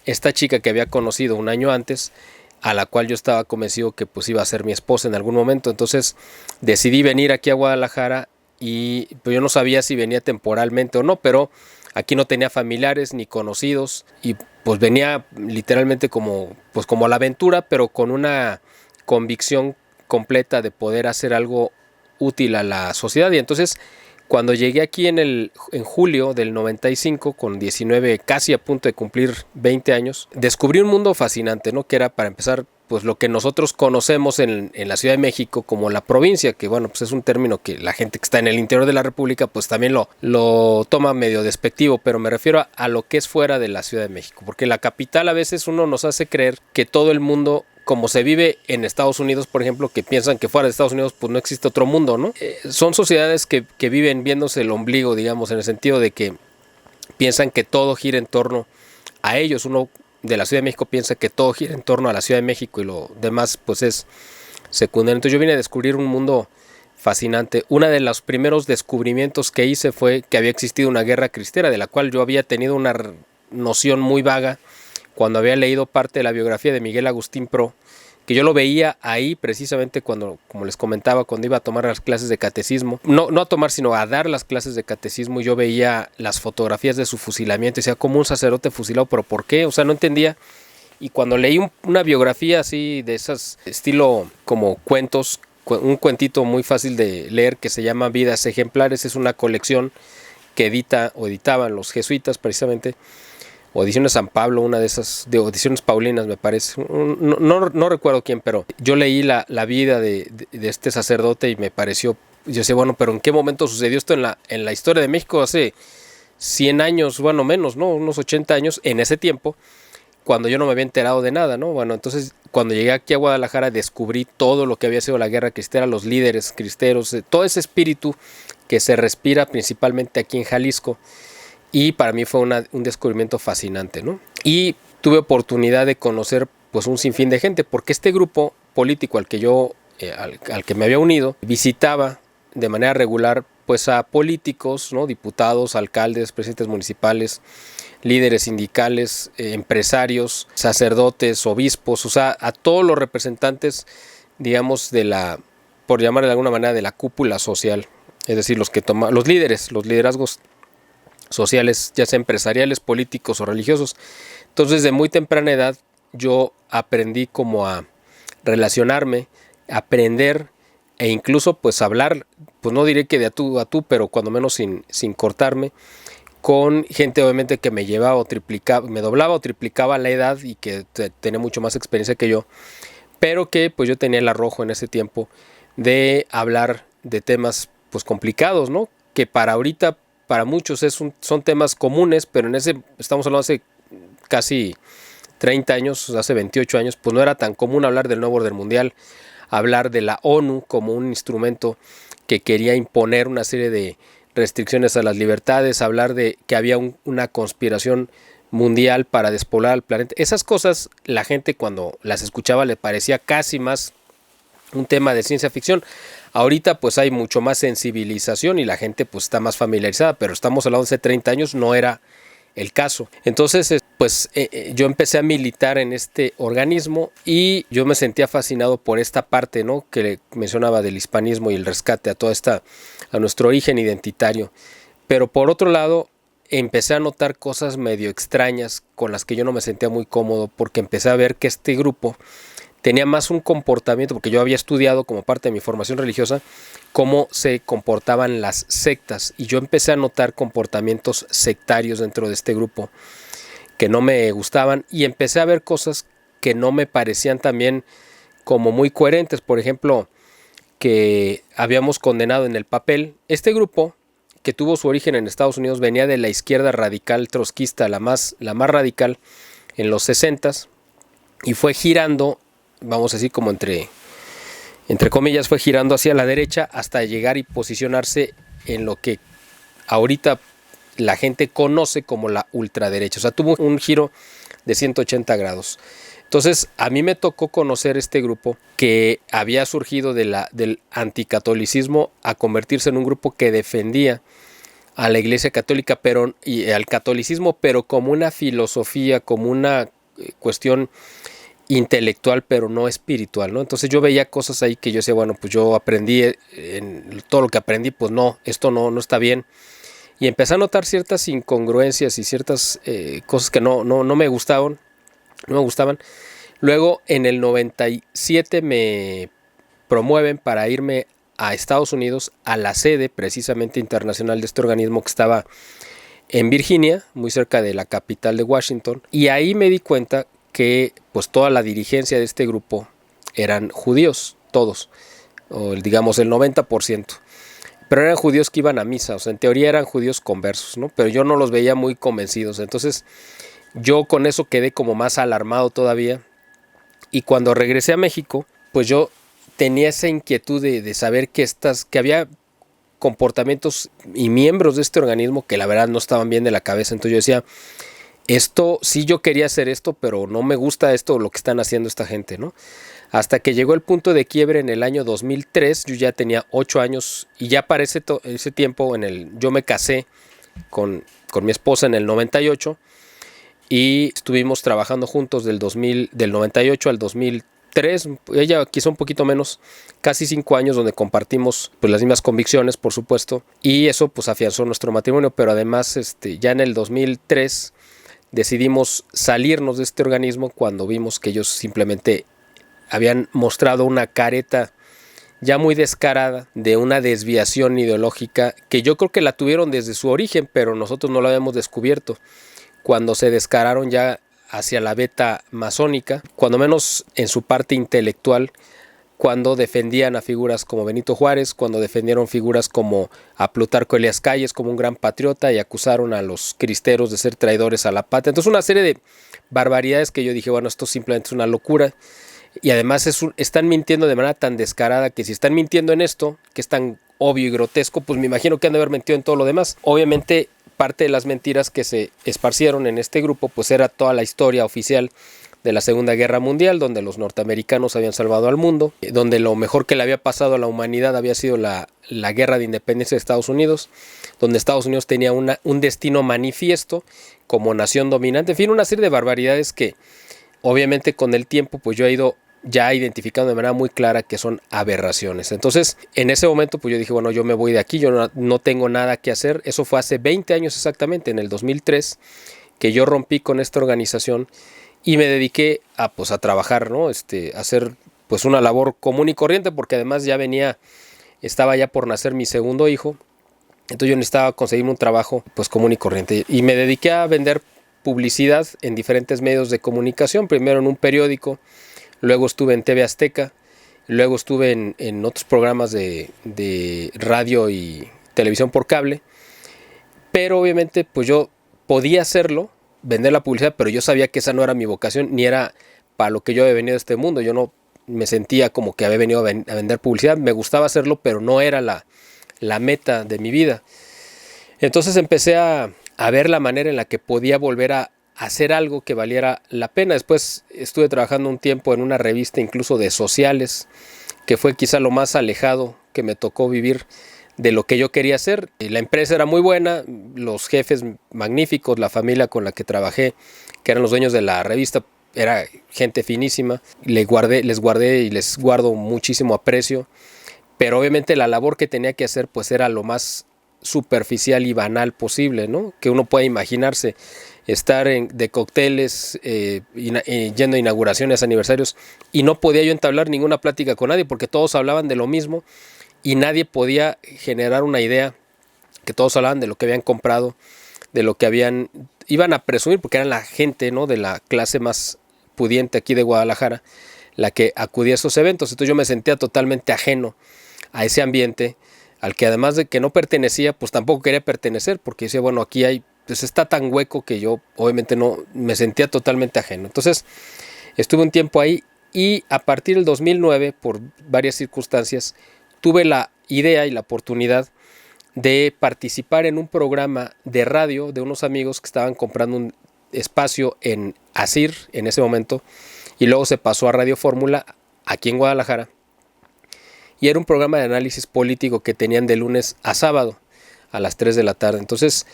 esta chica que había conocido un año antes, a la cual yo estaba convencido que pues iba a ser mi esposa en algún momento. Entonces decidí venir aquí a Guadalajara y pues yo no sabía si venía temporalmente o no, pero aquí no tenía familiares ni conocidos y pues venía literalmente como a la aventura, pero con una convicción completa de poder hacer algo útil a la sociedad. Y entonces cuando llegué aquí en julio del 95, con 19, casi a punto de cumplir 20 años, descubrí un mundo fascinante, ¿no? Que era, para empezar, pues lo que nosotros conocemos en la Ciudad de México como la provincia, que bueno, pues es un término que la gente que está en el interior de la República pues también lo toma medio despectivo, pero me refiero a lo que es fuera de la Ciudad de México, porque la capital a veces uno nos hace creer que todo el mundo, como se vive en Estados Unidos, por ejemplo, que piensan que fuera de Estados Unidos pues no existe otro mundo, ¿no? Son sociedades que viven viéndose el ombligo, digamos, en el sentido de que piensan que todo gira en torno a ellos. Uno de la Ciudad de México piensa que todo gira en torno a la Ciudad de México y lo demás pues es secundario. Entonces yo vine a descubrir un mundo fascinante. Uno de los primeros descubrimientos que hice fue que había existido una guerra cristera, de la cual yo había tenido una noción muy vaga cuando había leído parte de la biografía de Miguel Agustín Pro, que yo lo veía ahí precisamente cuando, como les comentaba, cuando iba a tomar las clases de catecismo, no a tomar, sino a dar las clases de catecismo, y yo veía las fotografías de su fusilamiento, y decía, como un sacerdote fusilado, pero ¿por qué? O sea, no entendía. Y cuando leí una biografía así, de esas, estilo como cuentos, un cuentito muy fácil de leer que se llama Vidas Ejemplares, es una colección que editaban los jesuitas precisamente, o Ediciones San Pablo, una de esas, de Ediciones Paulinas me parece, no recuerdo quién, pero yo leí la vida de este sacerdote y me pareció, yo sé, bueno, pero ¿en qué momento sucedió esto en la historia de México? Hace 100 años, bueno, menos, ¿no? Unos 80 años, en ese tiempo, cuando yo no me había enterado de nada, ¿no? Bueno, entonces cuando llegué aquí a Guadalajara descubrí todo lo que había sido la guerra cristera, los líderes cristeros, todo ese espíritu que se respira principalmente aquí en Jalisco. Y para mí fue un descubrimiento fascinante, ¿no? Y tuve oportunidad de conocer pues un sinfín de gente, porque este grupo político al que me había unido visitaba de manera regular pues a políticos, ¿no? Diputados, alcaldes, presidentes municipales, líderes sindicales, empresarios, sacerdotes, obispos, o sea, a todos los representantes, digamos, por llamarle de alguna manera, de la cúpula social, es decir, los liderazgos sociales, ya sea empresariales, políticos o religiosos. Entonces, de muy temprana edad, yo aprendí como a relacionarme, aprender e incluso pues hablar, pues no diré que de a tú, pero cuando menos sin cortarme, con gente obviamente que me llevaba o triplicaba, me doblaba o triplicaba la edad y que tenía mucho más experiencia que yo, pero que pues yo tenía el arrojo en ese tiempo de hablar de temas pues complicados, ¿no? Que para ahorita, para muchos son temas comunes, pero estamos hablando hace casi 30 años, hace 28 años, pues no era tan común hablar del nuevo orden mundial, hablar de la ONU como un instrumento que quería imponer una serie de restricciones a las libertades, hablar de que había una conspiración mundial para despoblar al planeta. Esas cosas la gente cuando las escuchaba le parecía casi más un tema de ciencia ficción. Ahorita pues hay mucho más sensibilización y la gente pues está más familiarizada, pero estamos hablando de hace 30 años, no era el caso. Entonces pues yo empecé a militar en este organismo y yo me sentía fascinado por esta parte, ¿no?, que mencionaba del hispanismo y el rescate a nuestro origen identitario. Pero por otro lado empecé a notar cosas medio extrañas con las que yo no me sentía muy cómodo, porque empecé a ver que este grupo tenía más un comportamiento, porque yo había estudiado como parte de mi formación religiosa cómo se comportaban las sectas, y yo empecé a notar comportamientos sectarios dentro de este grupo que no me gustaban, y empecé a ver cosas que no me parecían también como muy coherentes. Por ejemplo, que habíamos condenado en el papel, este grupo que tuvo su origen en Estados Unidos venía de la izquierda radical trotskista, la más radical en los 60s, y fue girando, vamos a decir como entre comillas, fue girando hacia la derecha hasta llegar y posicionarse en lo que ahorita la gente conoce como la ultraderecha. O sea, tuvo un giro de 180 grados. Entonces, a mí me tocó conocer este grupo que había surgido del anticatolicismo a convertirse en un grupo que defendía a la Iglesia Católica y al catolicismo, pero como una filosofía, como una cuestión intelectual, pero no espiritual, ¿no? Entonces yo veía cosas ahí que yo decía, bueno, pues yo aprendí, en todo lo que aprendí, pues no, esto no está bien. Y empecé a notar ciertas incongruencias y ciertas cosas que no me gustaban. Luego en el 97 me promueven para irme a Estados Unidos, a la sede precisamente internacional de este organismo que estaba en Virginia, muy cerca de la capital de Washington, y ahí me di cuenta que pues toda la dirigencia de este grupo eran judíos, todos, o digamos el 90%, pero eran judíos que iban a misa, o sea, en teoría eran judíos conversos, ¿no? Pero yo no los veía muy convencidos. Entonces yo con eso quedé como más alarmado todavía, y cuando regresé a México, pues yo tenía esa inquietud de saber que había comportamientos y miembros de este organismo que la verdad no estaban bien de la cabeza. Entonces yo decía, esto, sí, yo quería hacer esto, pero no me gusta esto, lo que están haciendo esta gente, ¿no? Hasta que llegó el punto de quiebre en el año 2003, yo ya tenía 8 años, y ya para ese tiempo yo me casé con mi esposa en el 98, y estuvimos trabajando juntos del 98 al 2003, ella quizá un poquito menos, casi 5 años, donde compartimos pues las mismas convicciones, por supuesto, y eso pues afianzó nuestro matrimonio. Pero además ya en el 2003 decidimos salirnos de este organismo cuando vimos que ellos simplemente habían mostrado una careta ya muy descarada de una desviación ideológica que yo creo que la tuvieron desde su origen, pero nosotros no la habíamos descubierto cuando se descararon ya hacia la beta masónica, cuando menos en su parte intelectual, cuando defendían a figuras como Benito Juárez, cuando defendieron figuras como a Plutarco Elías Calles como un gran patriota, y acusaron a los cristeros de ser traidores a la patria. Entonces una serie de barbaridades que yo dije, bueno, esto simplemente es una locura, y además están mintiendo de manera tan descarada que si están mintiendo en esto, que es tan obvio y grotesco, pues me imagino que han de haber mentido en todo lo demás. Obviamente parte de las mentiras que se esparcieron en este grupo pues era toda la historia oficial de la Segunda Guerra Mundial, donde los norteamericanos habían salvado al mundo, donde lo mejor que le había pasado a la humanidad había sido la guerra de independencia de Estados Unidos, donde Estados Unidos tenía un destino manifiesto como nación dominante. En fin, una serie de barbaridades que obviamente con el tiempo pues yo he ido ya identificando de manera muy clara que son aberraciones. Entonces en ese momento pues yo dije, bueno, yo me voy de aquí, yo no tengo nada que hacer. Eso fue hace 20 años exactamente, en el 2003, que yo rompí con esta organización y me dediqué a trabajar, ¿no? A hacer pues una labor común y corriente, porque además estaba ya por nacer mi segundo hijo. Entonces yo necesitaba conseguirme un trabajo pues común y corriente, y me dediqué a vender publicidad en diferentes medios de comunicación, primero en un periódico, luego estuve en TV Azteca, Luego estuve en otros programas de radio y televisión por cable. Pero obviamente pues yo podía hacerlo, vender la publicidad, pero yo sabía que esa no era mi vocación, ni era para lo que yo había venido a este mundo. Yo no me sentía como que había venido a vender publicidad. Me gustaba hacerlo, pero no era la meta de mi vida. Entonces empecé a ver la manera en la que podía volver a hacer algo que valiera la pena. Después estuve trabajando un tiempo en una revista incluso de sociales, que fue quizá lo más alejado que me tocó vivir de lo que yo quería hacer. La empresa era muy buena, los jefes magníficos, la familia con la que trabajé, que eran los dueños de la revista, era gente finísima. Les guardé y les guardo muchísimo aprecio, pero obviamente la labor que tenía que hacer pues era lo más superficial y banal posible, ¿no? Que uno puede imaginarse, estar de cócteles, yendo a inauguraciones, aniversarios, y no podía yo entablar ninguna plática con nadie porque todos hablaban de lo mismo y nadie podía generar una idea, que todos hablaban de lo que habían comprado, de lo que iban a presumir, porque eran la gente, ¿no?, de la clase más pudiente aquí de Guadalajara, la que acudía a esos eventos. Entonces yo me sentía totalmente ajeno a ese ambiente, al que además de que no pertenecía, pues tampoco quería pertenecer, porque decía, bueno, aquí pues está tan hueco que yo obviamente no, me sentía totalmente ajeno. Entonces estuve un tiempo ahí y a partir del 2009, por varias circunstancias, tuve la idea y la oportunidad de participar en un programa de radio de unos amigos que estaban comprando un espacio en ASIR en ese momento, y luego se pasó a Radio Fórmula aquí en Guadalajara, y era un programa de análisis político que tenían de lunes a sábado a las 3 de la tarde. Entonces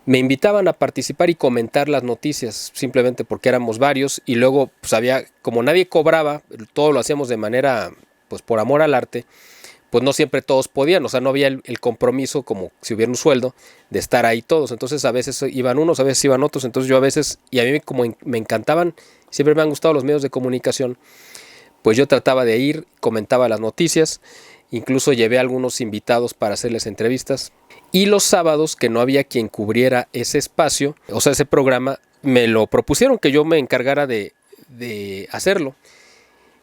me invitaban a participar y comentar las noticias, simplemente porque éramos varios, y luego pues como nadie cobraba, todo lo hacíamos de manera, pues por amor al arte, pues no siempre todos podían, o sea, no había el compromiso como si hubiera un sueldo de estar ahí todos. Entonces a veces iban unos, a veces iban otros. Entonces yo a veces, y a mí como me encantaban, siempre me han gustado los medios de comunicación, pues yo trataba de ir, comentaba las noticias, incluso llevé a algunos invitados para hacerles entrevistas. Y los sábados, que no había quien cubriera ese espacio, o sea, ese programa, me lo propusieron que yo me encargara de hacerlo.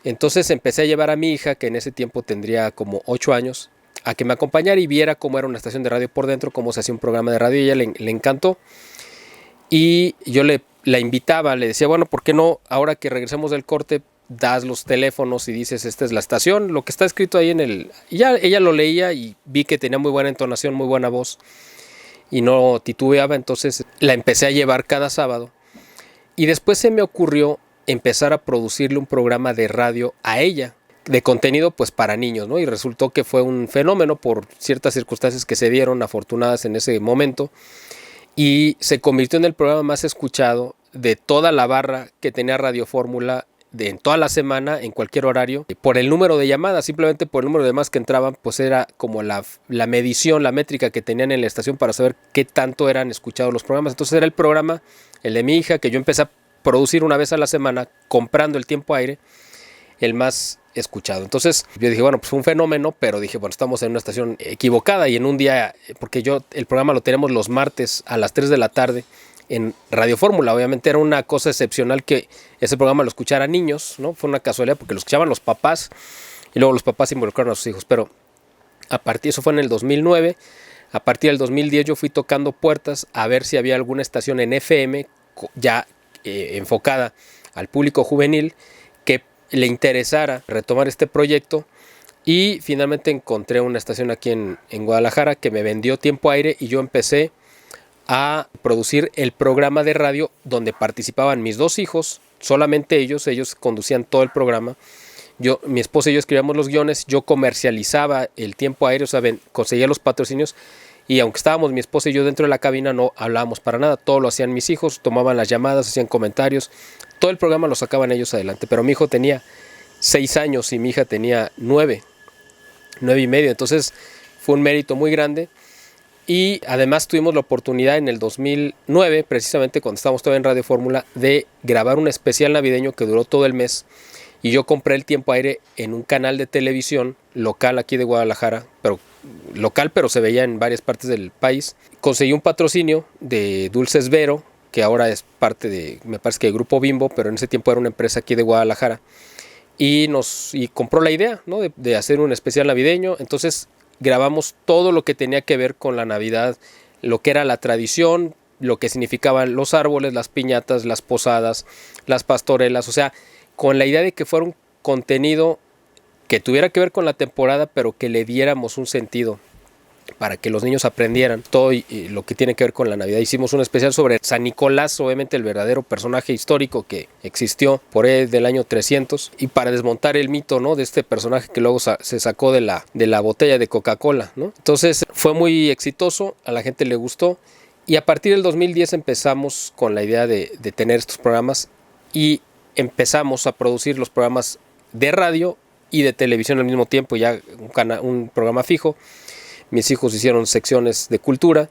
Entonces empecé a llevar a mi hija, que en ese tiempo tendría como 8 años, a que me acompañara y viera cómo era una estación de radio por dentro, cómo se hacía un programa de radio, y a ella le encantó. Y yo la invitaba, le decía, bueno, ¿por qué no, ahora que regresemos del corte, das los teléfonos y dices, esta es la estación, lo que está escrito ahí Y ya ella lo leía y vi que tenía muy buena entonación, muy buena voz, y no titubeaba. Entonces la empecé a llevar cada sábado. Y después se me ocurrió empezar a producirle un programa de radio a ella, de contenido pues para niños, ¿no? Y resultó que fue un fenómeno por ciertas circunstancias que se dieron afortunadas en ese momento, y se convirtió en el programa más escuchado de toda la barra que tenía Radio Fórmula, en toda la semana, en cualquier horario, por el número de llamadas, simplemente por el número de llamadas que entraban, pues era como la medición, la métrica que tenían en la estación para saber qué tanto eran escuchados los programas. Entonces era el programa, el de mi hija, que yo empecé a producir una vez a la semana, comprando el tiempo aire, el más escuchado. Entonces yo dije, bueno, pues fue un fenómeno, pero dije, bueno, estamos en una estación equivocada, y en un día, porque el programa lo tenemos los martes a las 3 de la tarde en Radio Fórmula. Obviamente era una cosa excepcional que ese programa lo escucharan niños, ¿no? Fue una casualidad porque lo escuchaban los papás y luego los papás involucraron a sus hijos. Pero eso fue en el 2009. A partir del 2010 yo fui tocando puertas a ver si había alguna estación en FM ya enfocada al público juvenil que le interesara retomar este proyecto, y finalmente encontré una estación aquí en Guadalajara que me vendió tiempo aire, y yo empecé a producir el programa de radio donde participaban mis 2 hijos, solamente ellos conducían todo el programa. Mi esposa y yo escribíamos los guiones, yo comercializaba el tiempo aéreo, o sea, conseguía los patrocinios, y aunque estábamos mi esposa y yo dentro de la cabina, no hablábamos para nada, todo lo hacían mis hijos, tomaban las llamadas, hacían comentarios, todo el programa lo sacaban ellos adelante. Pero mi hijo tenía 6 años y mi hija tenía 9 y medio, entonces fue un mérito muy grande. Y además tuvimos la oportunidad en el 2009, precisamente cuando estábamos todavía en Radio Fórmula, de grabar un especial navideño que duró todo el mes. Y yo compré el tiempo aire en un canal de televisión local aquí de Guadalajara, pero se veía en varias partes del país. Conseguí un patrocinio de Dulces Vero, que ahora es parte me parece que del Grupo Bimbo, pero en ese tiempo era una empresa aquí de Guadalajara, y compró la idea, ¿no? de hacer un especial navideño. Entonces grabamos todo lo que tenía que ver con la Navidad, lo que era la tradición, lo que significaban los árboles, las piñatas, las posadas, las pastorelas, o sea, con la idea de que fuera un contenido que tuviera que ver con la temporada, pero que le diéramos un sentido para que los niños aprendieran todo y lo que tiene que ver con la Navidad. Hicimos un especial sobre San Nicolás, obviamente el verdadero personaje histórico que existió por ahí del año 300, y para desmontar el mito, ¿no? de este personaje que luego se sacó de la botella de Coca-Cola, ¿no? Entonces fue muy exitoso, a la gente le gustó, y a partir del 2010 empezamos con la idea de tener estos programas y empezamos a producir los programas de radio y de televisión al mismo tiempo, ya un programa fijo. Mis hijos hicieron secciones de cultura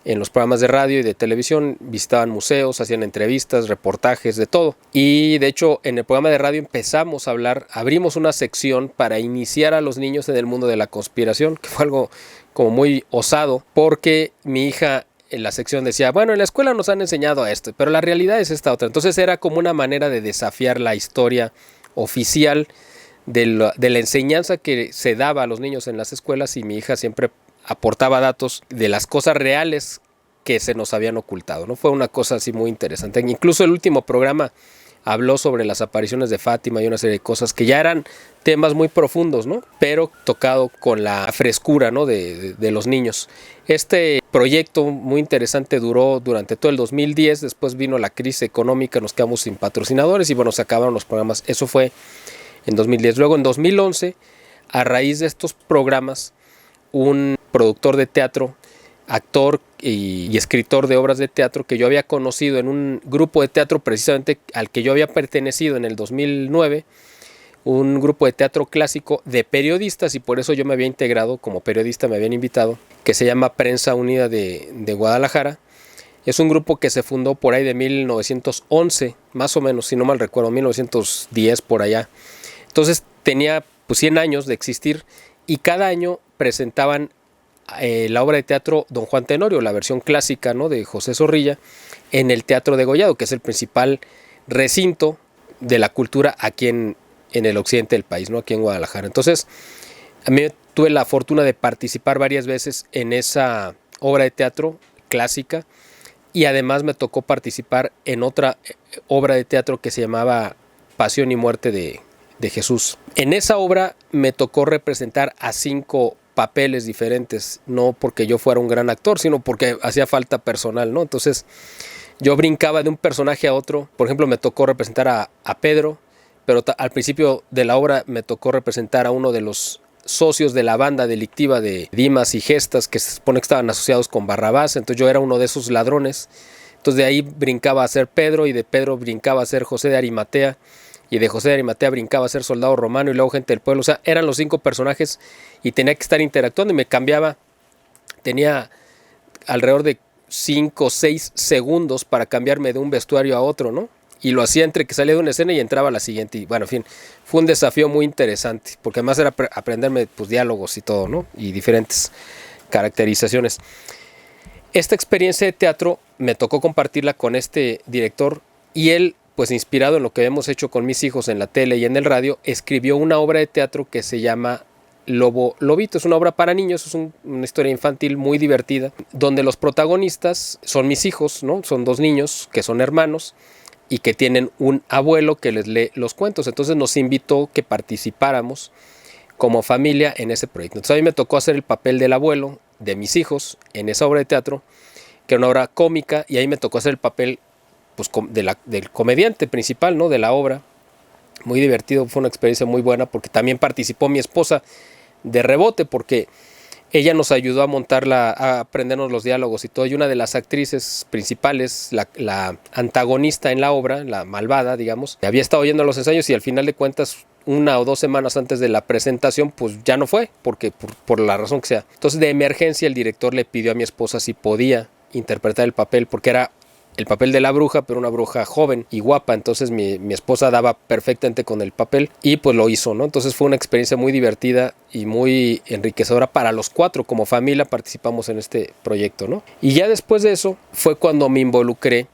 en los programas de radio y de televisión, visitaban museos, hacían entrevistas, reportajes, de todo. Y de hecho en el programa de radio empezamos a abrimos una sección para iniciar a los niños en el mundo de la conspiración, que fue algo como muy osado, porque mi hija en la sección decía, bueno, en la escuela nos han enseñado esto, pero la realidad es esta otra. Entonces era como una manera de desafiar la historia oficial de la enseñanza que se daba a los niños en las escuelas, y mi hija siempre aportaba datos de las cosas reales que se nos habían ocultado, ¿no? Fue una cosa así muy interesante. Incluso el último programa habló sobre las apariciones de Fátima y una serie de cosas que ya eran temas muy profundos, ¿no? Pero tocado con la frescura, ¿no? de los niños. Este proyecto muy interesante duró durante todo el 2010, después vino la crisis económica, nos quedamos sin patrocinadores y bueno, se acabaron los programas. Eso fue en 2010. Luego en 2011, a raíz de estos programas, un productor de teatro, actor y escritor de obras de teatro que yo había conocido en un grupo de teatro precisamente al que yo había pertenecido en el 2009, un grupo de teatro clásico de periodistas, y por eso yo me había integrado como periodista, me habían invitado, que se llama Prensa Unida de Guadalajara. Es un grupo que se fundó por ahí de 1911, más o menos, si no mal recuerdo, 1910 por allá. Entonces tenía pues 100 años de existir, y cada año presentaban la obra de teatro Don Juan Tenorio, la versión clásica, ¿no? de José Zorrilla, en el Teatro Degollado, que es el principal recinto de la cultura aquí en el occidente del país, ¿no? Aquí en Guadalajara. Entonces, a mí tuve la fortuna de participar varias veces en esa obra de teatro clásica, y además me tocó participar en otra obra de teatro que se llamaba Pasión y Muerte de Jesús. En esa obra me tocó representar a 5 papeles diferentes, no porque yo fuera un gran actor, sino porque hacía falta personal, ¿no? Entonces yo brincaba de un personaje a otro. Por ejemplo, me tocó representar a Pedro, pero al principio de la obra me tocó representar a uno de los socios de la banda delictiva de Dimas y Gestas, que se supone que estaban asociados con Barrabás. Entonces yo era uno de esos ladrones. Entonces de ahí brincaba a ser Pedro, y de Pedro brincaba a ser José de Arimatea, y de José de Arimatea brincaba a ser soldado romano y luego gente del pueblo. O sea, eran los 5 personajes y tenía que estar interactuando, y me cambiaba. Tenía alrededor de 5 o 6 segundos para cambiarme de un vestuario a otro, ¿no? Y lo hacía entre que salía de una escena y entraba a la siguiente. Y bueno, en fin, fue un desafío muy interesante, porque además era aprenderme pues diálogos y todo, ¿no? Y diferentes caracterizaciones. Esta experiencia de teatro me tocó compartirla con este director, y él, pues inspirado en lo que habíamos hecho con mis hijos en la tele y en el radio, escribió una obra de teatro que se llama Lobo Lobito. Es una obra para niños, es una historia infantil muy divertida, donde los protagonistas son mis hijos, ¿no? Son 2 niños que son hermanos y que tienen un abuelo que les lee los cuentos. Entonces nos invitó que participáramos como familia en ese proyecto. Entonces a mí me tocó hacer el papel del abuelo de mis hijos en esa obra de teatro, que era una obra cómica, y ahí me tocó hacer el papel pues, del comediante principal, ¿no? de la obra. Muy divertido, fue una experiencia muy buena, porque también participó mi esposa de rebote, porque ella nos ayudó a montarla, a aprendernos los diálogos y todo. Y una de las actrices principales, la antagonista en la obra, la malvada, digamos, había estado oyendo los ensayos, y al final de cuentas, 1 o 2 semanas antes de la presentación, pues ya no fue, porque por la razón que sea. Entonces, de emergencia, el director le pidió a mi esposa si podía interpretar el papel, porque era el papel de la bruja, pero una bruja joven y guapa. Entonces mi esposa daba perfectamente con el papel, y pues lo hizo, ¿no? Entonces fue una experiencia muy divertida y muy enriquecedora para los 4. Como familia participamos en este proyecto, ¿no? Y ya después de eso fue cuando me involucré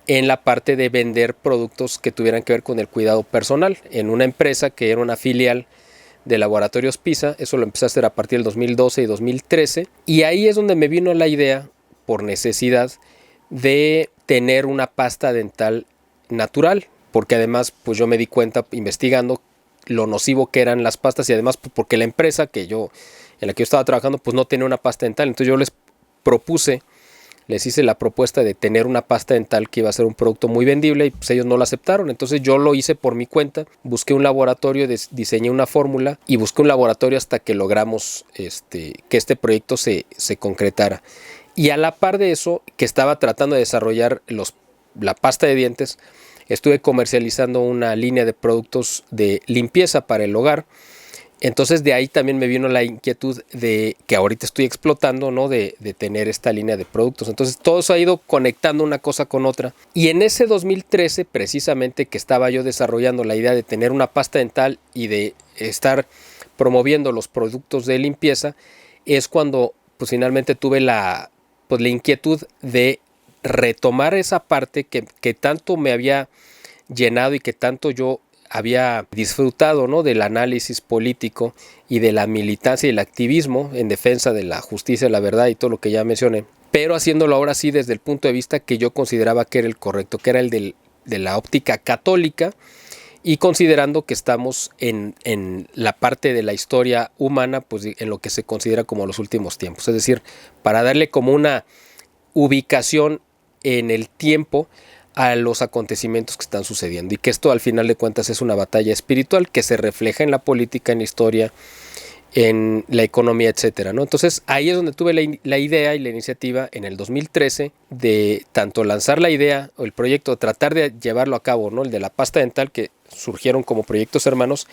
en la parte de vender productos que tuvieran que ver con el cuidado personal en una empresa que era una filial de Laboratorios PISA. Eso lo empecé a hacer a partir del 2012 y 2013, y ahí es donde me vino la idea, por necesidad, de tener una pasta dental natural, porque además pues yo me di cuenta investigando lo nocivo que eran las pastas, y además pues, porque la empresa en la que yo estaba trabajando pues no tenía una pasta dental. Entonces yo les hice la propuesta de tener una pasta dental que iba a ser un producto muy vendible, y pues ellos no lo aceptaron. Entonces yo lo hice por mi cuenta, busqué un laboratorio, diseñé una fórmula y busqué un laboratorio hasta que logramos que este proyecto se concretara. Y a la par de eso, que estaba tratando de desarrollar la pasta de dientes, estuve comercializando una línea de productos de limpieza para el hogar. Entonces de ahí también me vino la inquietud de que ahorita estoy explotando, ¿no? De tener esta línea de productos. Entonces todo eso ha ido conectando una cosa con otra. Y en ese 2013, precisamente, que estaba yo desarrollando la idea de tener una pasta dental y de estar promoviendo los productos de limpieza, es cuando pues finalmente tuve la inquietud de retomar esa parte que tanto me había llenado y que tanto yo había disfrutado, ¿no? Del análisis político y de la militancia y el activismo en defensa de la justicia, la verdad y todo lo que ya mencioné, pero haciéndolo ahora sí desde el punto de vista que yo consideraba que era el correcto, que era el de la óptica católica, y considerando que estamos en la parte de la historia humana, pues en lo que se considera como los últimos tiempos, es decir, para darle como una ubicación en el tiempo a los acontecimientos que están sucediendo, y que esto al final de cuentas es una batalla espiritual que se refleja en la política, en la historia, en la economía, etcétera, ¿no? Entonces ahí es donde tuve la idea y la iniciativa en el 2013 de tanto lanzar la idea o el proyecto, tratar de llevarlo a cabo, ¿no? El de la pasta dental, que surgieron como proyectos hermanos,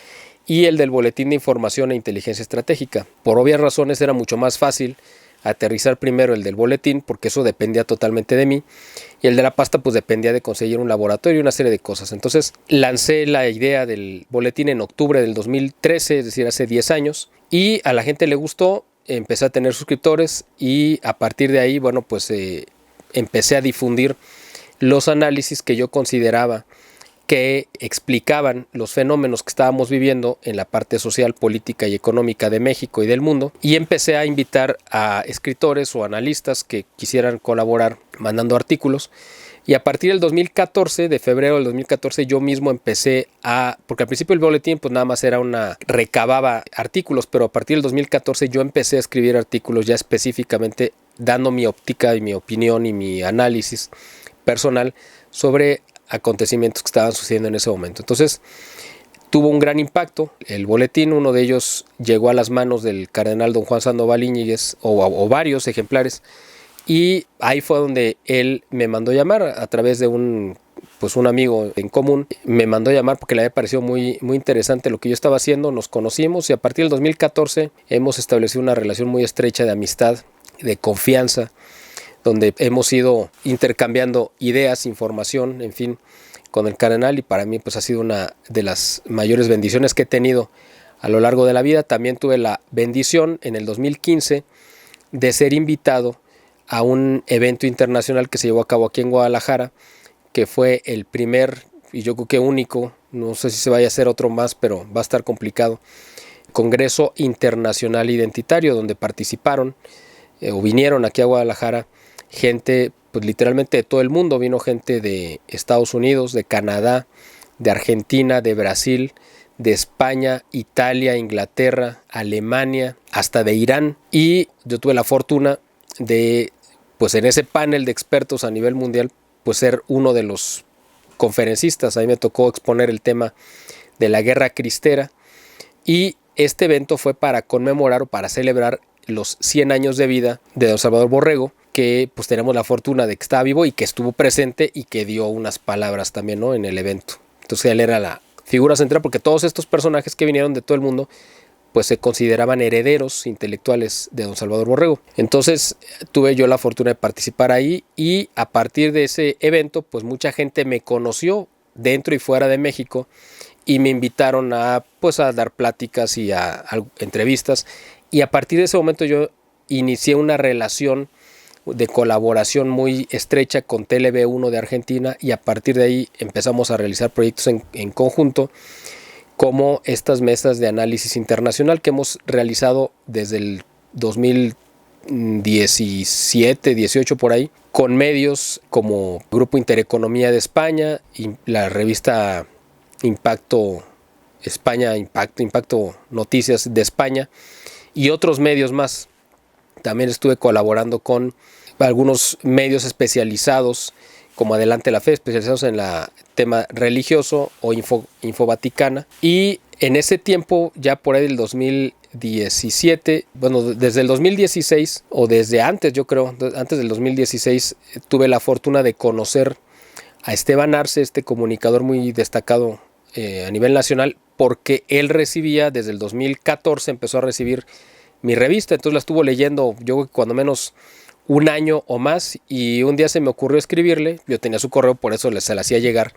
y el del boletín de información e inteligencia estratégica. Por obvias razones era mucho más fácil aterrizar primero el del boletín, porque eso dependía totalmente de mí, y el de la pasta pues dependía de conseguir un laboratorio y una serie de cosas. Entonces lancé la idea del boletín en octubre del 2013, es decir, hace 10 años, y a la gente le gustó, empecé a tener suscriptores, y a partir de ahí, bueno, pues empecé a difundir los análisis que yo consideraba que explicaban los fenómenos que estábamos viviendo en la parte social, política y económica de México y del mundo, y empecé a invitar a escritores o analistas que quisieran colaborar mandando artículos. Y a partir del 2014, de febrero del 2014, yo mismo empecé porque al principio el boletín pues nada más era recababa artículos, pero a partir del 2014 yo empecé a escribir artículos ya específicamente dando mi óptica y mi opinión y mi análisis personal sobre acontecimientos que estaban sucediendo en ese momento. Entonces tuvo un gran impacto el boletín. Uno de ellos llegó a las manos del cardenal don Juan Sandoval Íñiguez, o varios ejemplares, y ahí fue donde él me mandó llamar a través de un amigo en común. Me mandó llamar porque le había parecido muy, muy interesante lo que yo estaba haciendo. Nos conocimos y a partir del 2014 hemos establecido una relación muy estrecha de amistad, de confianza, donde hemos ido intercambiando ideas, información, en fin, con el cardenal, y para mí pues ha sido una de las mayores bendiciones que he tenido a lo largo de la vida. También tuve la bendición en el 2015 de ser invitado a un evento internacional que se llevó a cabo aquí en Guadalajara, que fue el primer, y yo creo que único, no sé si se vaya a hacer otro más, pero va a estar complicado, Congreso Internacional Identitario, donde participaron o vinieron aquí a Guadalajara gente pues literalmente de todo el mundo. Vino gente de Estados Unidos, de Canadá, de Argentina, de Brasil, de España, Italia, Inglaterra, Alemania, hasta de Irán. Y yo tuve la fortuna de, pues en ese panel de expertos a nivel mundial, pues ser uno de los conferencistas. A mí me tocó exponer el tema de la guerra cristera, y este evento fue para conmemorar o para celebrar los 100 años de vida de don Salvador Borrego, que pues tenemos la fortuna de que estaba vivo y que estuvo presente y que dio unas palabras también, ¿no?, en el evento. Entonces él era la figura central, porque todos estos personajes que vinieron de todo el mundo pues se consideraban herederos intelectuales de don Salvador Borrego. Entonces tuve yo la fortuna de participar ahí, y a partir de ese evento pues mucha gente me conoció dentro y fuera de México, y me invitaron a dar pláticas y a entrevistas, y a partir de ese momento yo inicié una relación de colaboración muy estrecha con TLV1 de Argentina, y a partir de ahí empezamos a realizar proyectos en conjunto, como estas mesas de análisis internacional que hemos realizado desde el 2017, 18 por ahí, con medios como Grupo Intereconomía de España y la revista Impacto España, Impacto Noticias de España y otros medios más. También estuve colaborando con algunos medios especializados como Adelante la Fe, especializados en el tema religioso, o Info Vaticana. Y en ese tiempo, ya por ahí del 2017, bueno, desde el 2016, o desde antes, yo creo, antes del 2016, tuve la fortuna de conocer a Esteban Arce, este comunicador muy destacado a nivel nacional, porque él recibía, desde el 2014, empezó a recibir mi revista, entonces la estuvo leyendo, yo cuando menos un año o más, y un día se me ocurrió escribirle, yo tenía su correo, por eso se la hacía llegar,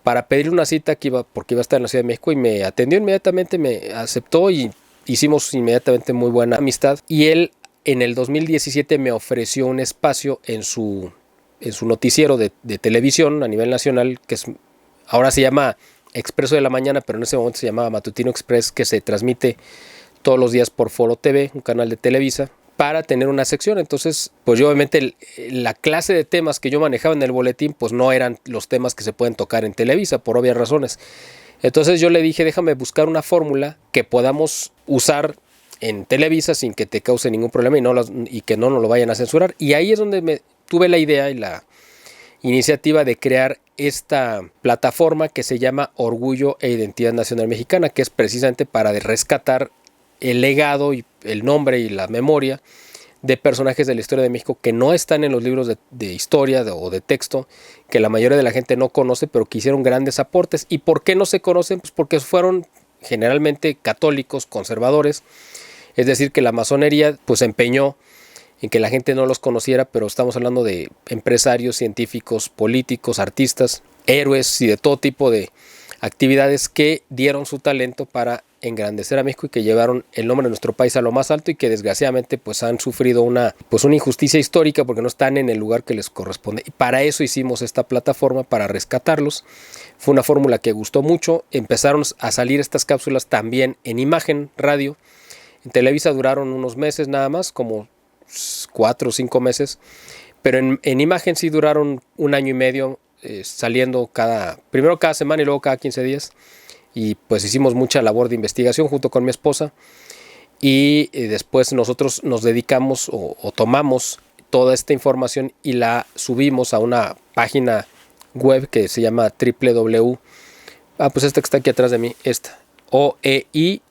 para pedirle una cita porque iba a estar en la Ciudad de México, y me atendió inmediatamente, me aceptó y hicimos inmediatamente muy buena amistad. Y él en el 2017 me ofreció un espacio en su noticiero de televisión a nivel nacional, que ahora se llama Expreso de la Mañana, pero en ese momento se llamaba Matutino Express, que se transmite todos los días por Foro TV, un canal de Televisa, para tener una sección. Entonces, pues yo obviamente la clase de temas que yo manejaba en el boletín, pues no eran los temas que se pueden tocar en Televisa, por obvias razones. Entonces yo le dije, déjame buscar una fórmula que podamos usar en Televisa sin que te cause ningún problema y que no nos lo vayan a censurar. Y ahí es donde tuve la idea y la iniciativa de crear esta plataforma que se llama Orgullo e Identidad Nacional Mexicana, que es precisamente para rescatar el legado y el nombre y la memoria de personajes de la historia de México que no están en los libros de historia o de texto, que la mayoría de la gente no conoce, pero que hicieron grandes aportes. ¿Y por qué no se conocen? Pues porque fueron generalmente católicos, conservadores, es decir, que la masonería pues se empeñó en que la gente no los conociera, pero estamos hablando de empresarios, científicos, políticos, artistas, héroes y de todo tipo de actividades que dieron su talento para engrandecer a México y que llevaron el nombre de nuestro país a lo más alto, y que desgraciadamente pues han sufrido una injusticia histórica porque no están en el lugar que les corresponde. Y para eso hicimos esta plataforma, para rescatarlos. Fue una fórmula que gustó mucho. Empezaron a salir estas cápsulas también en imagen, radio. En Televisa duraron unos meses nada más, como 4 o 5 meses, pero en imagen sí duraron un año y medio, saliendo primero cada semana y luego cada 15 días. Y pues hicimos mucha labor de investigación junto con mi esposa, y después nosotros nos dedicamos o tomamos toda esta información y la subimos a una página web que se llama pues esta que está aquí atrás de mí, oeinn.org.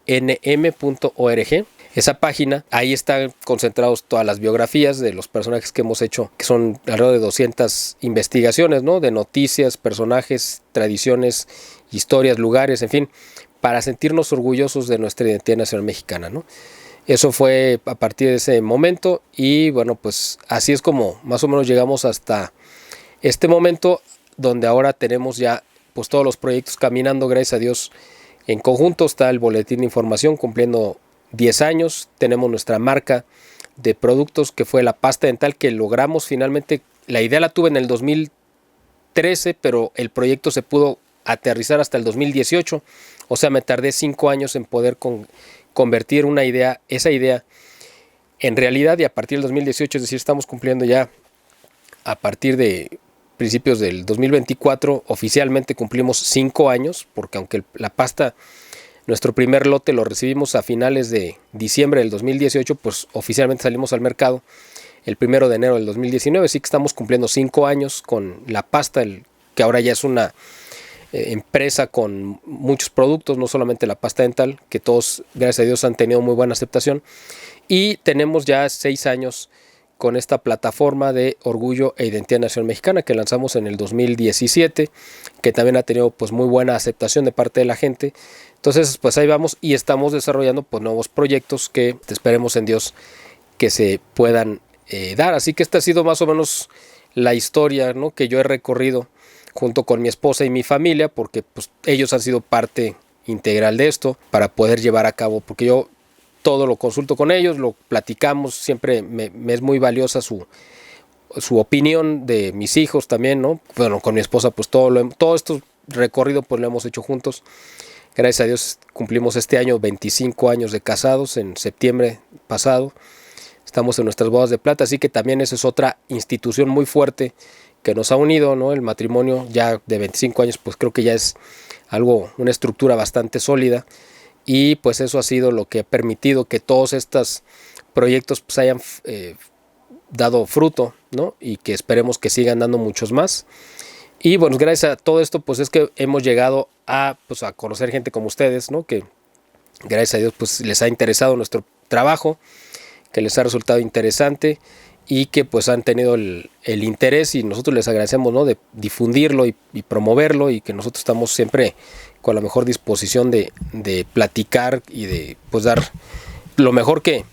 Esa página, ahí están concentrados todas las biografías de los personajes que hemos hecho, que son alrededor de 200 investigaciones, ¿no? De noticias, personajes, tradiciones, historias, lugares, en fin, para sentirnos orgullosos de nuestra identidad nacional mexicana, ¿no? Eso fue a partir de ese momento, y bueno, pues así es como más o menos llegamos hasta este momento, donde ahora tenemos ya pues todos los proyectos caminando, gracias a Dios, en conjunto. Está el Boletín de Información cumpliendo 10 años, tenemos nuestra marca de productos, que fue la pasta dental, que logramos finalmente. La idea la tuve en el 2013, pero el proyecto se pudo aterrizar hasta el 2018, o sea, me tardé 5 años en poder convertir esa idea en realidad, y a partir del 2018, es decir, estamos cumpliendo ya a partir de principios del 2024, oficialmente cumplimos 5 años, porque aunque la pasta, nuestro primer lote lo recibimos a finales de diciembre del 2018, pues oficialmente salimos al mercado el 1 de enero del 2019, así que estamos cumpliendo 5 años con la pasta, que ahora ya es una empresa con muchos productos, no solamente la pasta dental, que todos, gracias a Dios, han tenido muy buena aceptación. Y tenemos ya 6 años con esta plataforma de Orgullo e Identidad Nacional Mexicana, que lanzamos en el 2017, que también ha tenido pues muy buena aceptación de parte de la gente. Entonces pues ahí vamos, y estamos desarrollando pues nuevos proyectos que esperemos en Dios que se puedan dar. Así que esta ha sido más o menos la historia, ¿no?, que yo he recorrido junto con mi esposa y mi familia, porque pues ellos han sido parte integral de esto para poder llevar a cabo, porque yo todo lo consulto con ellos, lo platicamos, siempre me es muy valiosa su su opinión de mis hijos también, ¿no? Bueno, con mi esposa pues todo esto recorrido pues lo hemos hecho juntos. Gracias a Dios cumplimos este año 25 años de casados en septiembre pasado. Estamos en nuestras bodas de plata, así que también esa es otra institución muy fuerte que nos ha unido, ¿no? El matrimonio ya de 25 años pues creo que ya es algo, una estructura bastante sólida, y pues eso ha sido lo que ha permitido que todos estos proyectos pues hayan dado fruto, ¿no? Y que esperemos que sigan dando muchos más. Y bueno, gracias a todo esto pues es que hemos llegado pues a conocer gente como ustedes, ¿no? Que gracias a Dios pues les ha interesado nuestro trabajo, que les ha resultado interesante y que pues han tenido el interés, y nosotros les agradecemos, ¿no? De difundirlo y promoverlo, y que nosotros estamos siempre con la mejor disposición de platicar y de pues dar lo mejor que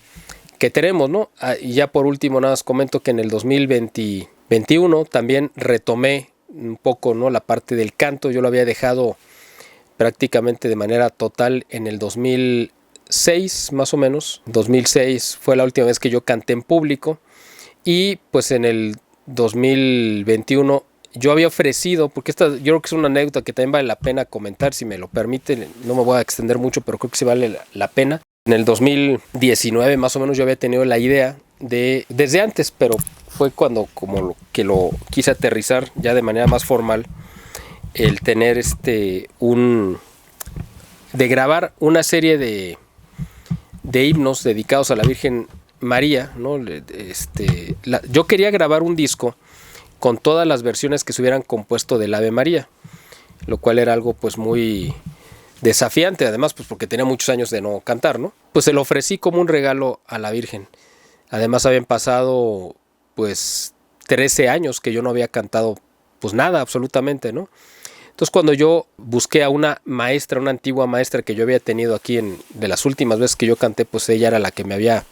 tenemos, ¿no? Y ya por último nada más comento que en el 2021 también retomé un poco, ¿no? La parte del canto. Yo lo había dejado prácticamente de manera total en el 2006 más o menos. 2006 fue la última vez que yo canté en público, y pues en el 2021 yo había ofrecido, porque yo creo que es una anécdota que también vale la pena comentar, si me lo permiten. No me voy a extender mucho, pero creo que sí vale la pena. En el 2019 más o menos yo había tenido la idea desde antes, pero fue cuando que lo quise aterrizar ya de manera más formal, el tener de grabar una serie de himnos dedicados a la Virgen María, ¿no? Yo quería grabar un disco con todas las versiones que se hubieran compuesto del Ave María, lo cual era algo pues muy desafiante, además pues porque tenía muchos años de no cantar, ¿no? Pues se lo ofrecí como un regalo a la Virgen. Además habían pasado pues 13 años que yo no había cantado pues nada absolutamente, ¿no? Entonces cuando yo busqué a una maestra, una antigua maestra que yo había tenido aquí de las últimas veces que yo canté, pues ella era la que me había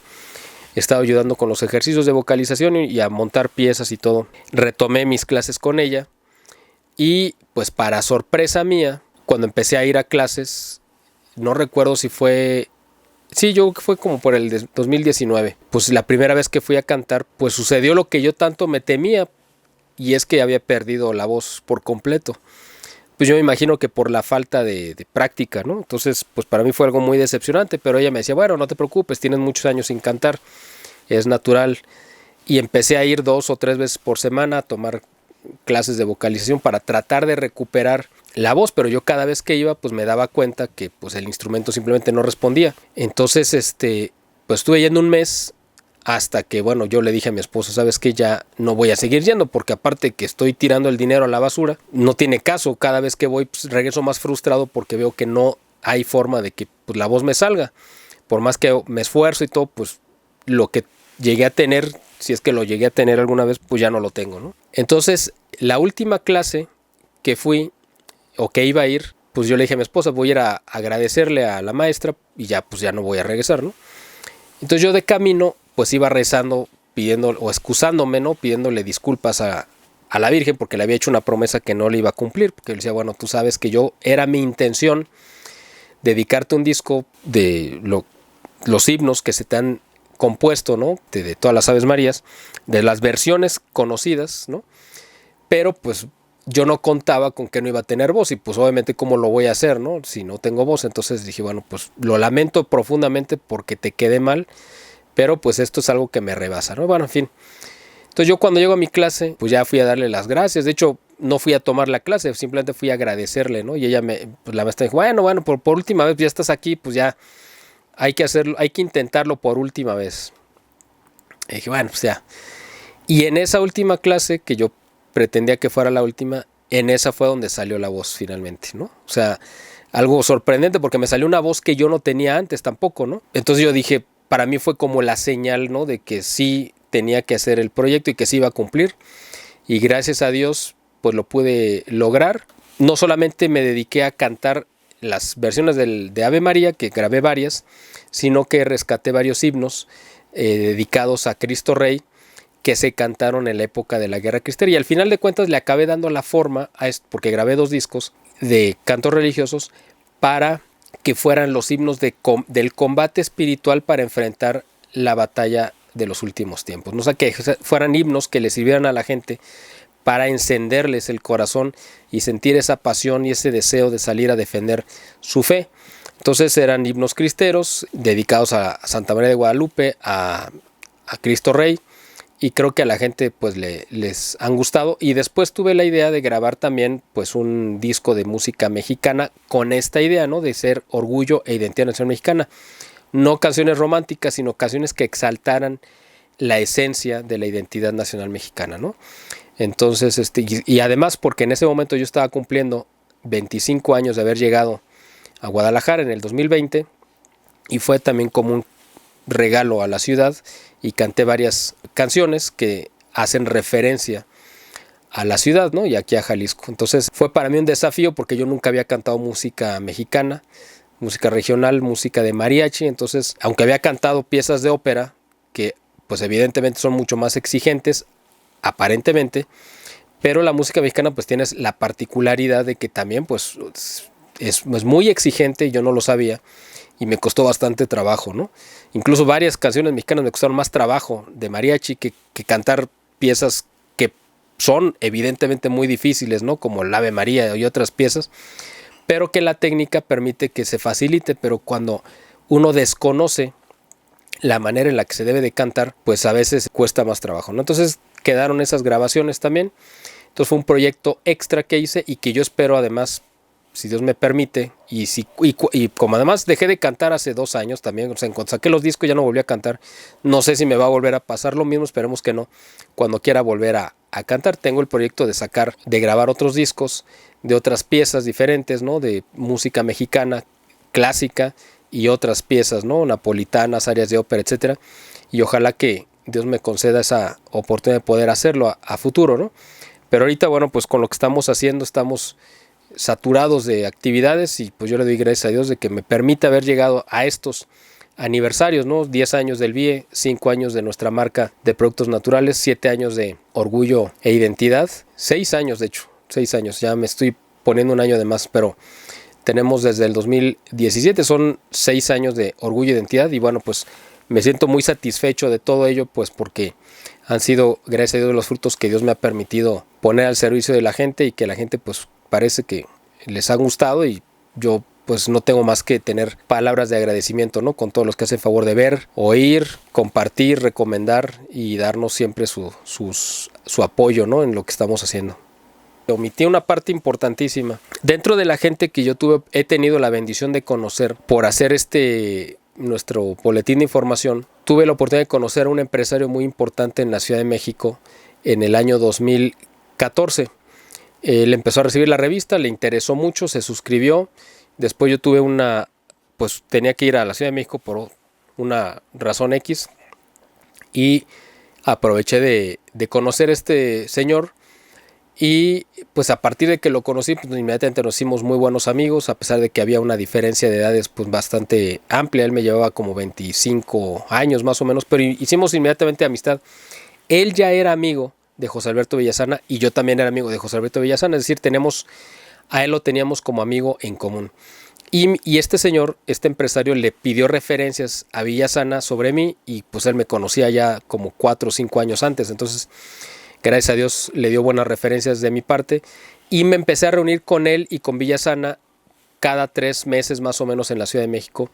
estado ayudando con los ejercicios de vocalización y a montar piezas y todo. Retomé mis clases con ella, y pues para sorpresa mía, cuando empecé a ir a clases, no recuerdo si fue... Sí, yo creo que fue como por el 2019. Pues la primera vez que fui a cantar, pues sucedió lo que yo tanto me temía, y es que había perdido la voz por completo. Pues yo me imagino que por la falta de práctica, ¿no? Entonces, pues para mí fue algo muy decepcionante, pero ella me decía, bueno, no te preocupes, tienes muchos años sin cantar, es natural. Y empecé a ir 2 o 3 veces por semana a tomar clases de vocalización para tratar de recuperar la voz, pero yo cada vez que iba pues me daba cuenta que pues el instrumento simplemente no respondía. Entonces pues estuve yendo un mes, hasta que bueno, yo le dije a mi esposa, sabes que ya no voy a seguir yendo, porque aparte que estoy tirando el dinero a la basura, no tiene caso. Cada vez que voy pues regreso más frustrado porque veo que no hay forma de que pues la voz me salga. Por más que me esfuerzo y todo, pues lo que llegué a tener, si es que lo llegué a tener alguna vez, pues ya no lo tengo, ¿no? Entonces, la última clase que fui, o que iba a ir, pues yo le dije a mi esposa, voy a ir a agradecerle a la maestra y ya, pues ya no voy a regresar, ¿no? Entonces yo de camino, pues iba rezando, pidiendo, o excusándome, ¿no? Pidiéndole disculpas a la Virgen, porque le había hecho una promesa que no le iba a cumplir, porque le decía, bueno, tú sabes que era mi intención dedicarte un disco de los himnos que se te han compuesto, ¿no? De todas las Aves Marías, de las versiones conocidas, ¿no? Pero pues yo no contaba con que no iba a tener voz, y pues obviamente cómo lo voy a hacer, ¿no? Si no tengo voz. Entonces dije, bueno, pues lo lamento profundamente porque te quedé mal, pero pues esto es algo que me rebasa, ¿no? Bueno, en fin. Entonces yo cuando llego a mi clase, pues ya fui a darle las gracias. De hecho, no fui a tomar la clase, simplemente fui a agradecerle, ¿no? Y ella pues la maestra dijo, bueno, por última vez ya estás aquí, pues ya hay que hacerlo, hay que intentarlo por última vez. Y dije, bueno, pues ya. Y en esa última clase, que yo pretendía que fuera la última, en esa fue donde salió la voz finalmente, ¿no? O sea, algo sorprendente, porque me salió una voz que yo no tenía antes tampoco, ¿no? Entonces yo dije, para mí fue como la señal, ¿no? De que sí tenía que hacer el proyecto y que sí iba a cumplir. Y gracias a Dios, pues lo pude lograr. No solamente me dediqué a cantar las versiones de Ave María, que grabé varias, sino que rescaté varios himnos dedicados a Cristo Rey, que se cantaron en la época de la Guerra Cristera. Y al final de cuentas le acabé dando la forma a esto, porque grabé 2 discos de cantos religiosos para que fueran los himnos del combate espiritual para enfrentar la batalla de los últimos tiempos, ¿no? O sea, que fueran himnos que le sirvieran a la gente para encenderles el corazón y sentir esa pasión y ese deseo de salir a defender su fe. Entonces eran himnos cristeros dedicados a Santa María de Guadalupe, a Cristo Rey, y creo que a la gente pues les han gustado. Y después tuve la idea de grabar también pues un disco de música mexicana con esta idea, ¿no? De ser orgullo e identidad nacional mexicana. No canciones románticas, sino canciones que exaltaran la esencia de la identidad nacional mexicana, ¿no? Entonces, y además porque en ese momento yo estaba cumpliendo 25 años de haber llegado a Guadalajara en el 2020, y fue también como un regalo a la ciudad, y canté varias canciones que hacen referencia a la ciudad, ¿no? Y aquí a Jalisco. Entonces fue para mí un desafío porque yo nunca había cantado música mexicana, música regional, música de mariachi. Entonces, aunque había cantado piezas de ópera, que pues evidentemente son mucho más exigentes, aparentemente, pero la música mexicana pues tiene la particularidad de que también pues es muy exigente, y yo no lo sabía, y me costó bastante trabajo, ¿no? Incluso varias canciones mexicanas me costaron más trabajo de mariachi que cantar piezas que son evidentemente muy difíciles, ¿no? Como el Ave María y otras piezas, pero que la técnica permite que se facilite. Pero cuando uno desconoce la manera en la que se debe de cantar, pues a veces cuesta más trabajo, ¿no? Entonces quedaron esas grabaciones también. Entonces fue un proyecto extra que hice, y que yo espero además, si Dios me permite, y como además dejé de cantar hace 2 años también, o sea, cuando saqué los discos ya no volví a cantar. No sé si me va a volver a pasar lo mismo, esperemos que no. Cuando quiera volver a cantar, tengo el proyecto de grabar otros discos de otras piezas diferentes, ¿no? De música mexicana clásica y otras piezas, ¿no? Napolitanas, áreas de ópera, etcétera. Y ojalá que Dios me conceda esa oportunidad de poder hacerlo a futuro, ¿no? Pero ahorita, bueno, pues con lo que estamos haciendo, estamos saturados de actividades, y pues yo le doy gracias a Dios de que me permita haber llegado a estos aniversarios, ¿no? 10 años del BIE, 5 años de nuestra marca de productos naturales, 7 años de orgullo e identidad, 6 años de hecho, 6 años, ya me estoy poniendo un año de más, pero tenemos desde el 2017, son 6 años de orgullo e identidad. Y bueno, pues me siento muy satisfecho de todo ello, pues porque han sido, gracias a Dios, los frutos que Dios me ha permitido poner al servicio de la gente, y que la gente pues parece que les ha gustado, y yo pues no tengo más que tener palabras de agradecimiento, ¿no? Con todos los que hacen favor de ver, oír, compartir, recomendar y darnos siempre su apoyo, ¿no? En lo que estamos haciendo. Omití una parte importantísima. Dentro de la gente que yo he tenido la bendición de conocer por hacer nuestro boletín de información, tuve la oportunidad de conocer a un empresario muy importante en la Ciudad de México en el año 2014. Él empezó a recibir la revista, le interesó mucho, se suscribió. Después yo pues tenía que ir a la Ciudad de México por una razón X, y aproveché de conocer a este señor. Y pues a partir de que lo conocí, pues inmediatamente nos hicimos muy buenos amigos, a pesar de que había una diferencia de edades pues bastante amplia. Él me llevaba como 25 años más o menos, pero hicimos inmediatamente amistad. Él ya era amigo de José Alberto Villasana, y yo también era amigo de José Alberto Villasana, es decir, a él lo teníamos como amigo en común. Y este señor, este empresario, le pidió referencias a Villasana sobre mí, y pues él me conocía ya como 4 o 5 años antes. Entonces, gracias a Dios, le dio buenas referencias de mi parte, y me empecé a reunir con él y con Villasana cada 3 meses más o menos en la Ciudad de México,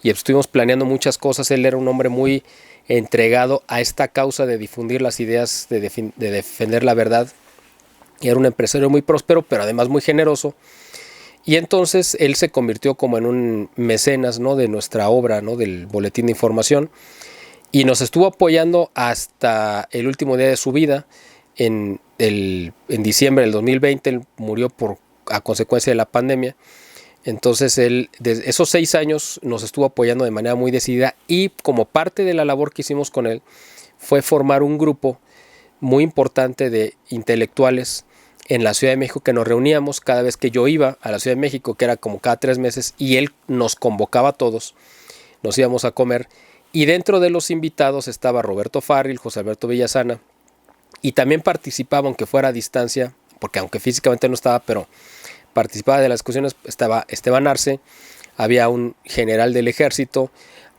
y estuvimos planeando muchas cosas. Él era un hombre muy entregado a esta causa de difundir las ideas, de defender la verdad, y era un empresario muy próspero, pero además muy generoso. Y entonces él se convirtió como en un mecenas, ¿no? De nuestra obra, ¿no? Del boletín de información, y nos estuvo apoyando hasta el último día de su vida. En diciembre del 2020 él murió a consecuencia de la pandemia. Entonces él, desde esos 6 años, nos estuvo apoyando de manera muy decidida, y como parte de la labor que hicimos con él fue formar un grupo muy importante de intelectuales en la Ciudad de México, que nos reuníamos cada vez que yo iba a la Ciudad de México, que era como cada 3 meses, y él nos convocaba a todos, nos íbamos a comer, y dentro de los invitados estaba Roberto Farril, José Alberto Villasana, y también participaba, aunque fuera a distancia, porque aunque físicamente no estaba, pero participaba de las discusiones, estaba Esteban Arce, había un general del ejército,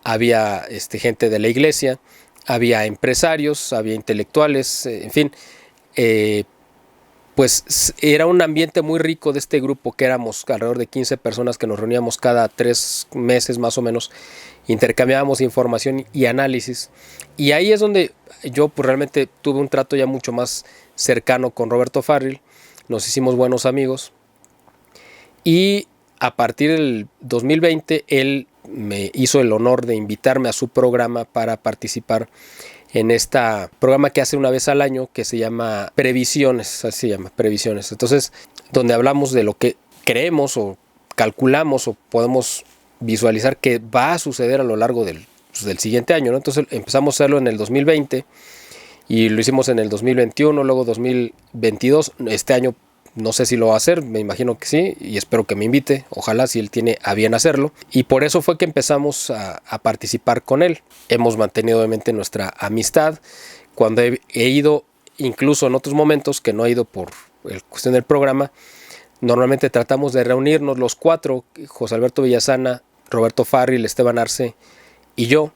había gente de la iglesia, había empresarios, había intelectuales, en fin, pues era un ambiente muy rico de este grupo que éramos alrededor de 15 personas que nos reuníamos cada 3 meses más o menos, intercambiábamos información y análisis, y ahí es donde yo pues realmente tuve un trato ya mucho más cercano con Roberto Farril, nos hicimos buenos amigos, y a partir del 2020 él me hizo el honor de invitarme a su programa para participar en este programa que hace una vez al año que se llama Previsiones, así se llama, Previsiones. Entonces, donde hablamos de lo que creemos o calculamos o podemos visualizar que va a suceder a lo largo del siguiente año, ¿no? Entonces empezamos a hacerlo en el 2020 y lo hicimos en el 2021, luego 2022, este año no sé si lo va a hacer, me imagino que sí, y espero que me invite, ojalá, si él tiene a bien hacerlo. Y por eso fue que empezamos a participar con él. Hemos mantenido obviamente nuestra amistad. Cuando he ido, incluso en otros momentos que no he ido por el cuestión del programa, normalmente tratamos de reunirnos los 4, José Alberto Villasana, Roberto Farril, Esteban Arce y yo.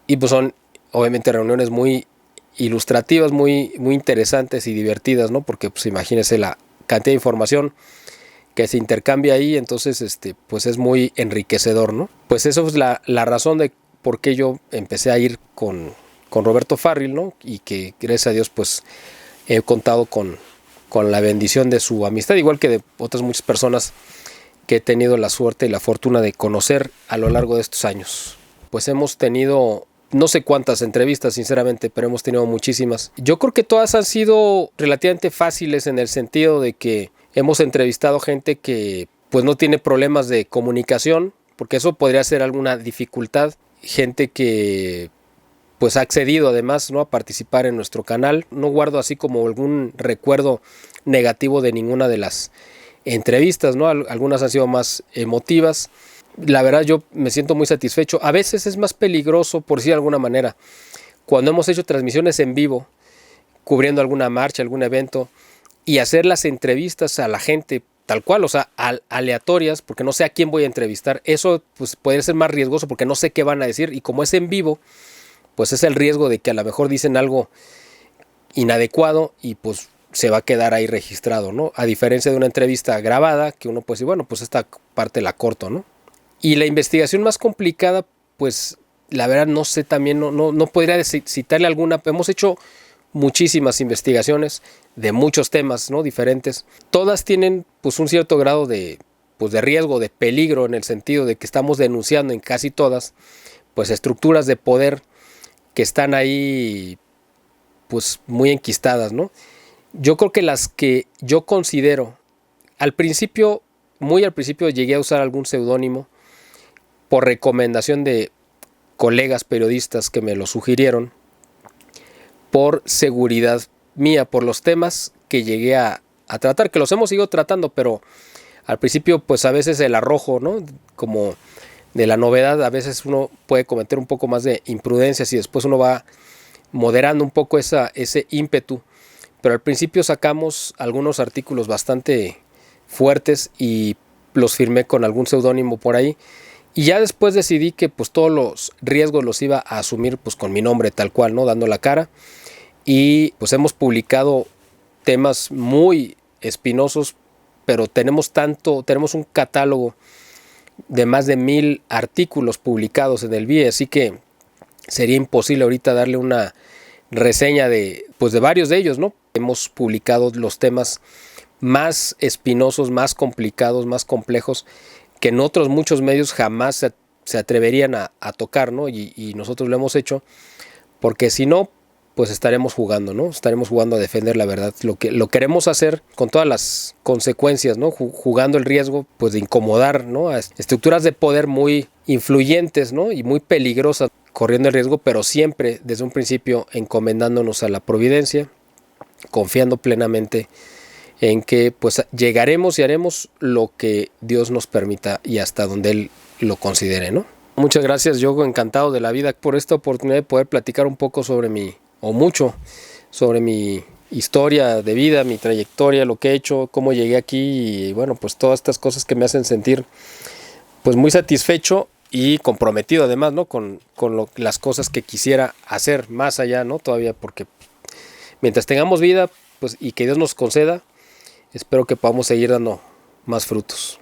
Y pues son obviamente reuniones muy ilustrativas, muy interesantes y divertidas, ¿no? Porque pues imagínense la cantidad de información que se intercambia ahí, entonces pues es muy enriquecedor, ¿no? Pues eso es la razón de por qué yo empecé a ir con Roberto Farril, ¿no? Y que gracias a Dios pues he contado con la bendición de su amistad, igual que de otras muchas personas que he tenido la suerte y la fortuna de conocer a lo largo de estos años. Pues hemos tenido no sé cuántas entrevistas, sinceramente, pero hemos tenido muchísimas. Yo creo que todas han sido relativamente fáciles en el sentido de que hemos entrevistado gente que pues no tiene problemas de comunicación, porque eso podría ser alguna dificultad. Gente que pues ha accedido además, ¿no?, a participar en nuestro canal. No guardo así como algún recuerdo negativo de ninguna de las entrevistas, ¿no? Algunas han sido más emotivas. La verdad yo me siento muy satisfecho. A veces es más peligroso, por decir de alguna manera, cuando hemos hecho transmisiones en vivo, cubriendo alguna marcha, algún evento, y hacer las entrevistas a la gente tal cual, o sea, aleatorias, porque no sé a quién voy a entrevistar. Eso pues puede ser más riesgoso porque no sé qué van a decir, y como es en vivo, pues es el riesgo de que a lo mejor dicen algo inadecuado y pues se va a quedar ahí registrado, ¿no? A diferencia de una entrevista grabada, que uno puede decir, bueno, pues esta parte la corto, ¿no? Y la investigación más complicada, pues la verdad no sé, también no podría citarle alguna. Hemos hecho muchísimas investigaciones de muchos temas, ¿no?, diferentes. Todas tienen pues un cierto grado de riesgo, de peligro, en el sentido de que estamos denunciando en casi todas pues estructuras de poder que están ahí pues muy enquistadas, ¿no? Yo creo que las que yo considero, muy al principio llegué a usar algún seudónimo por recomendación de colegas periodistas que me lo sugirieron, por seguridad mía, por los temas que llegué a tratar, que los hemos ido tratando, pero al principio pues a veces el arrojo, ¿no?, como de la novedad, a veces uno puede cometer un poco más de imprudencias y después uno va moderando un poco ese ímpetu. Pero al principio sacamos algunos artículos bastante fuertes y los firmé con algún seudónimo por ahí. Y ya después decidí que pues todos los riesgos los iba a asumir pues con mi nombre tal cual, ¿no?, dando la cara. Y pues hemos publicado temas muy espinosos, pero tenemos un catálogo de más de 1000 artículos publicados en el BIE, así que sería imposible ahorita darle una reseña de varios de ellos, ¿no? Hemos publicado los temas más espinosos, más complicados, más complejos, que en otros muchos medios jamás se atreverían a tocar, ¿no? Y nosotros lo hemos hecho porque si no, pues estaremos jugando, ¿no? Estaremos jugando a defender la verdad. Lo queremos hacer con todas las consecuencias, ¿no? Jugando el riesgo pues de incomodar, ¿no?, a estructuras de poder muy influyentes, ¿no?, y muy peligrosas, corriendo el riesgo, pero siempre desde un principio encomendándonos a la providencia, confiando plenamente en que pues llegaremos y haremos lo que Dios nos permita y hasta donde Él lo considere, ¿no? Muchas gracias, yo encantado de la vida por esta oportunidad de poder platicar un poco mucho sobre mi historia de vida, mi trayectoria, lo que he hecho, cómo llegué aquí y bueno, pues todas estas cosas que me hacen sentir pues muy satisfecho y comprometido además, ¿no? Con las cosas que quisiera hacer más allá, ¿no? Todavía, porque mientras tengamos vida, pues, y que Dios nos conceda, espero que podamos seguir dando más frutos.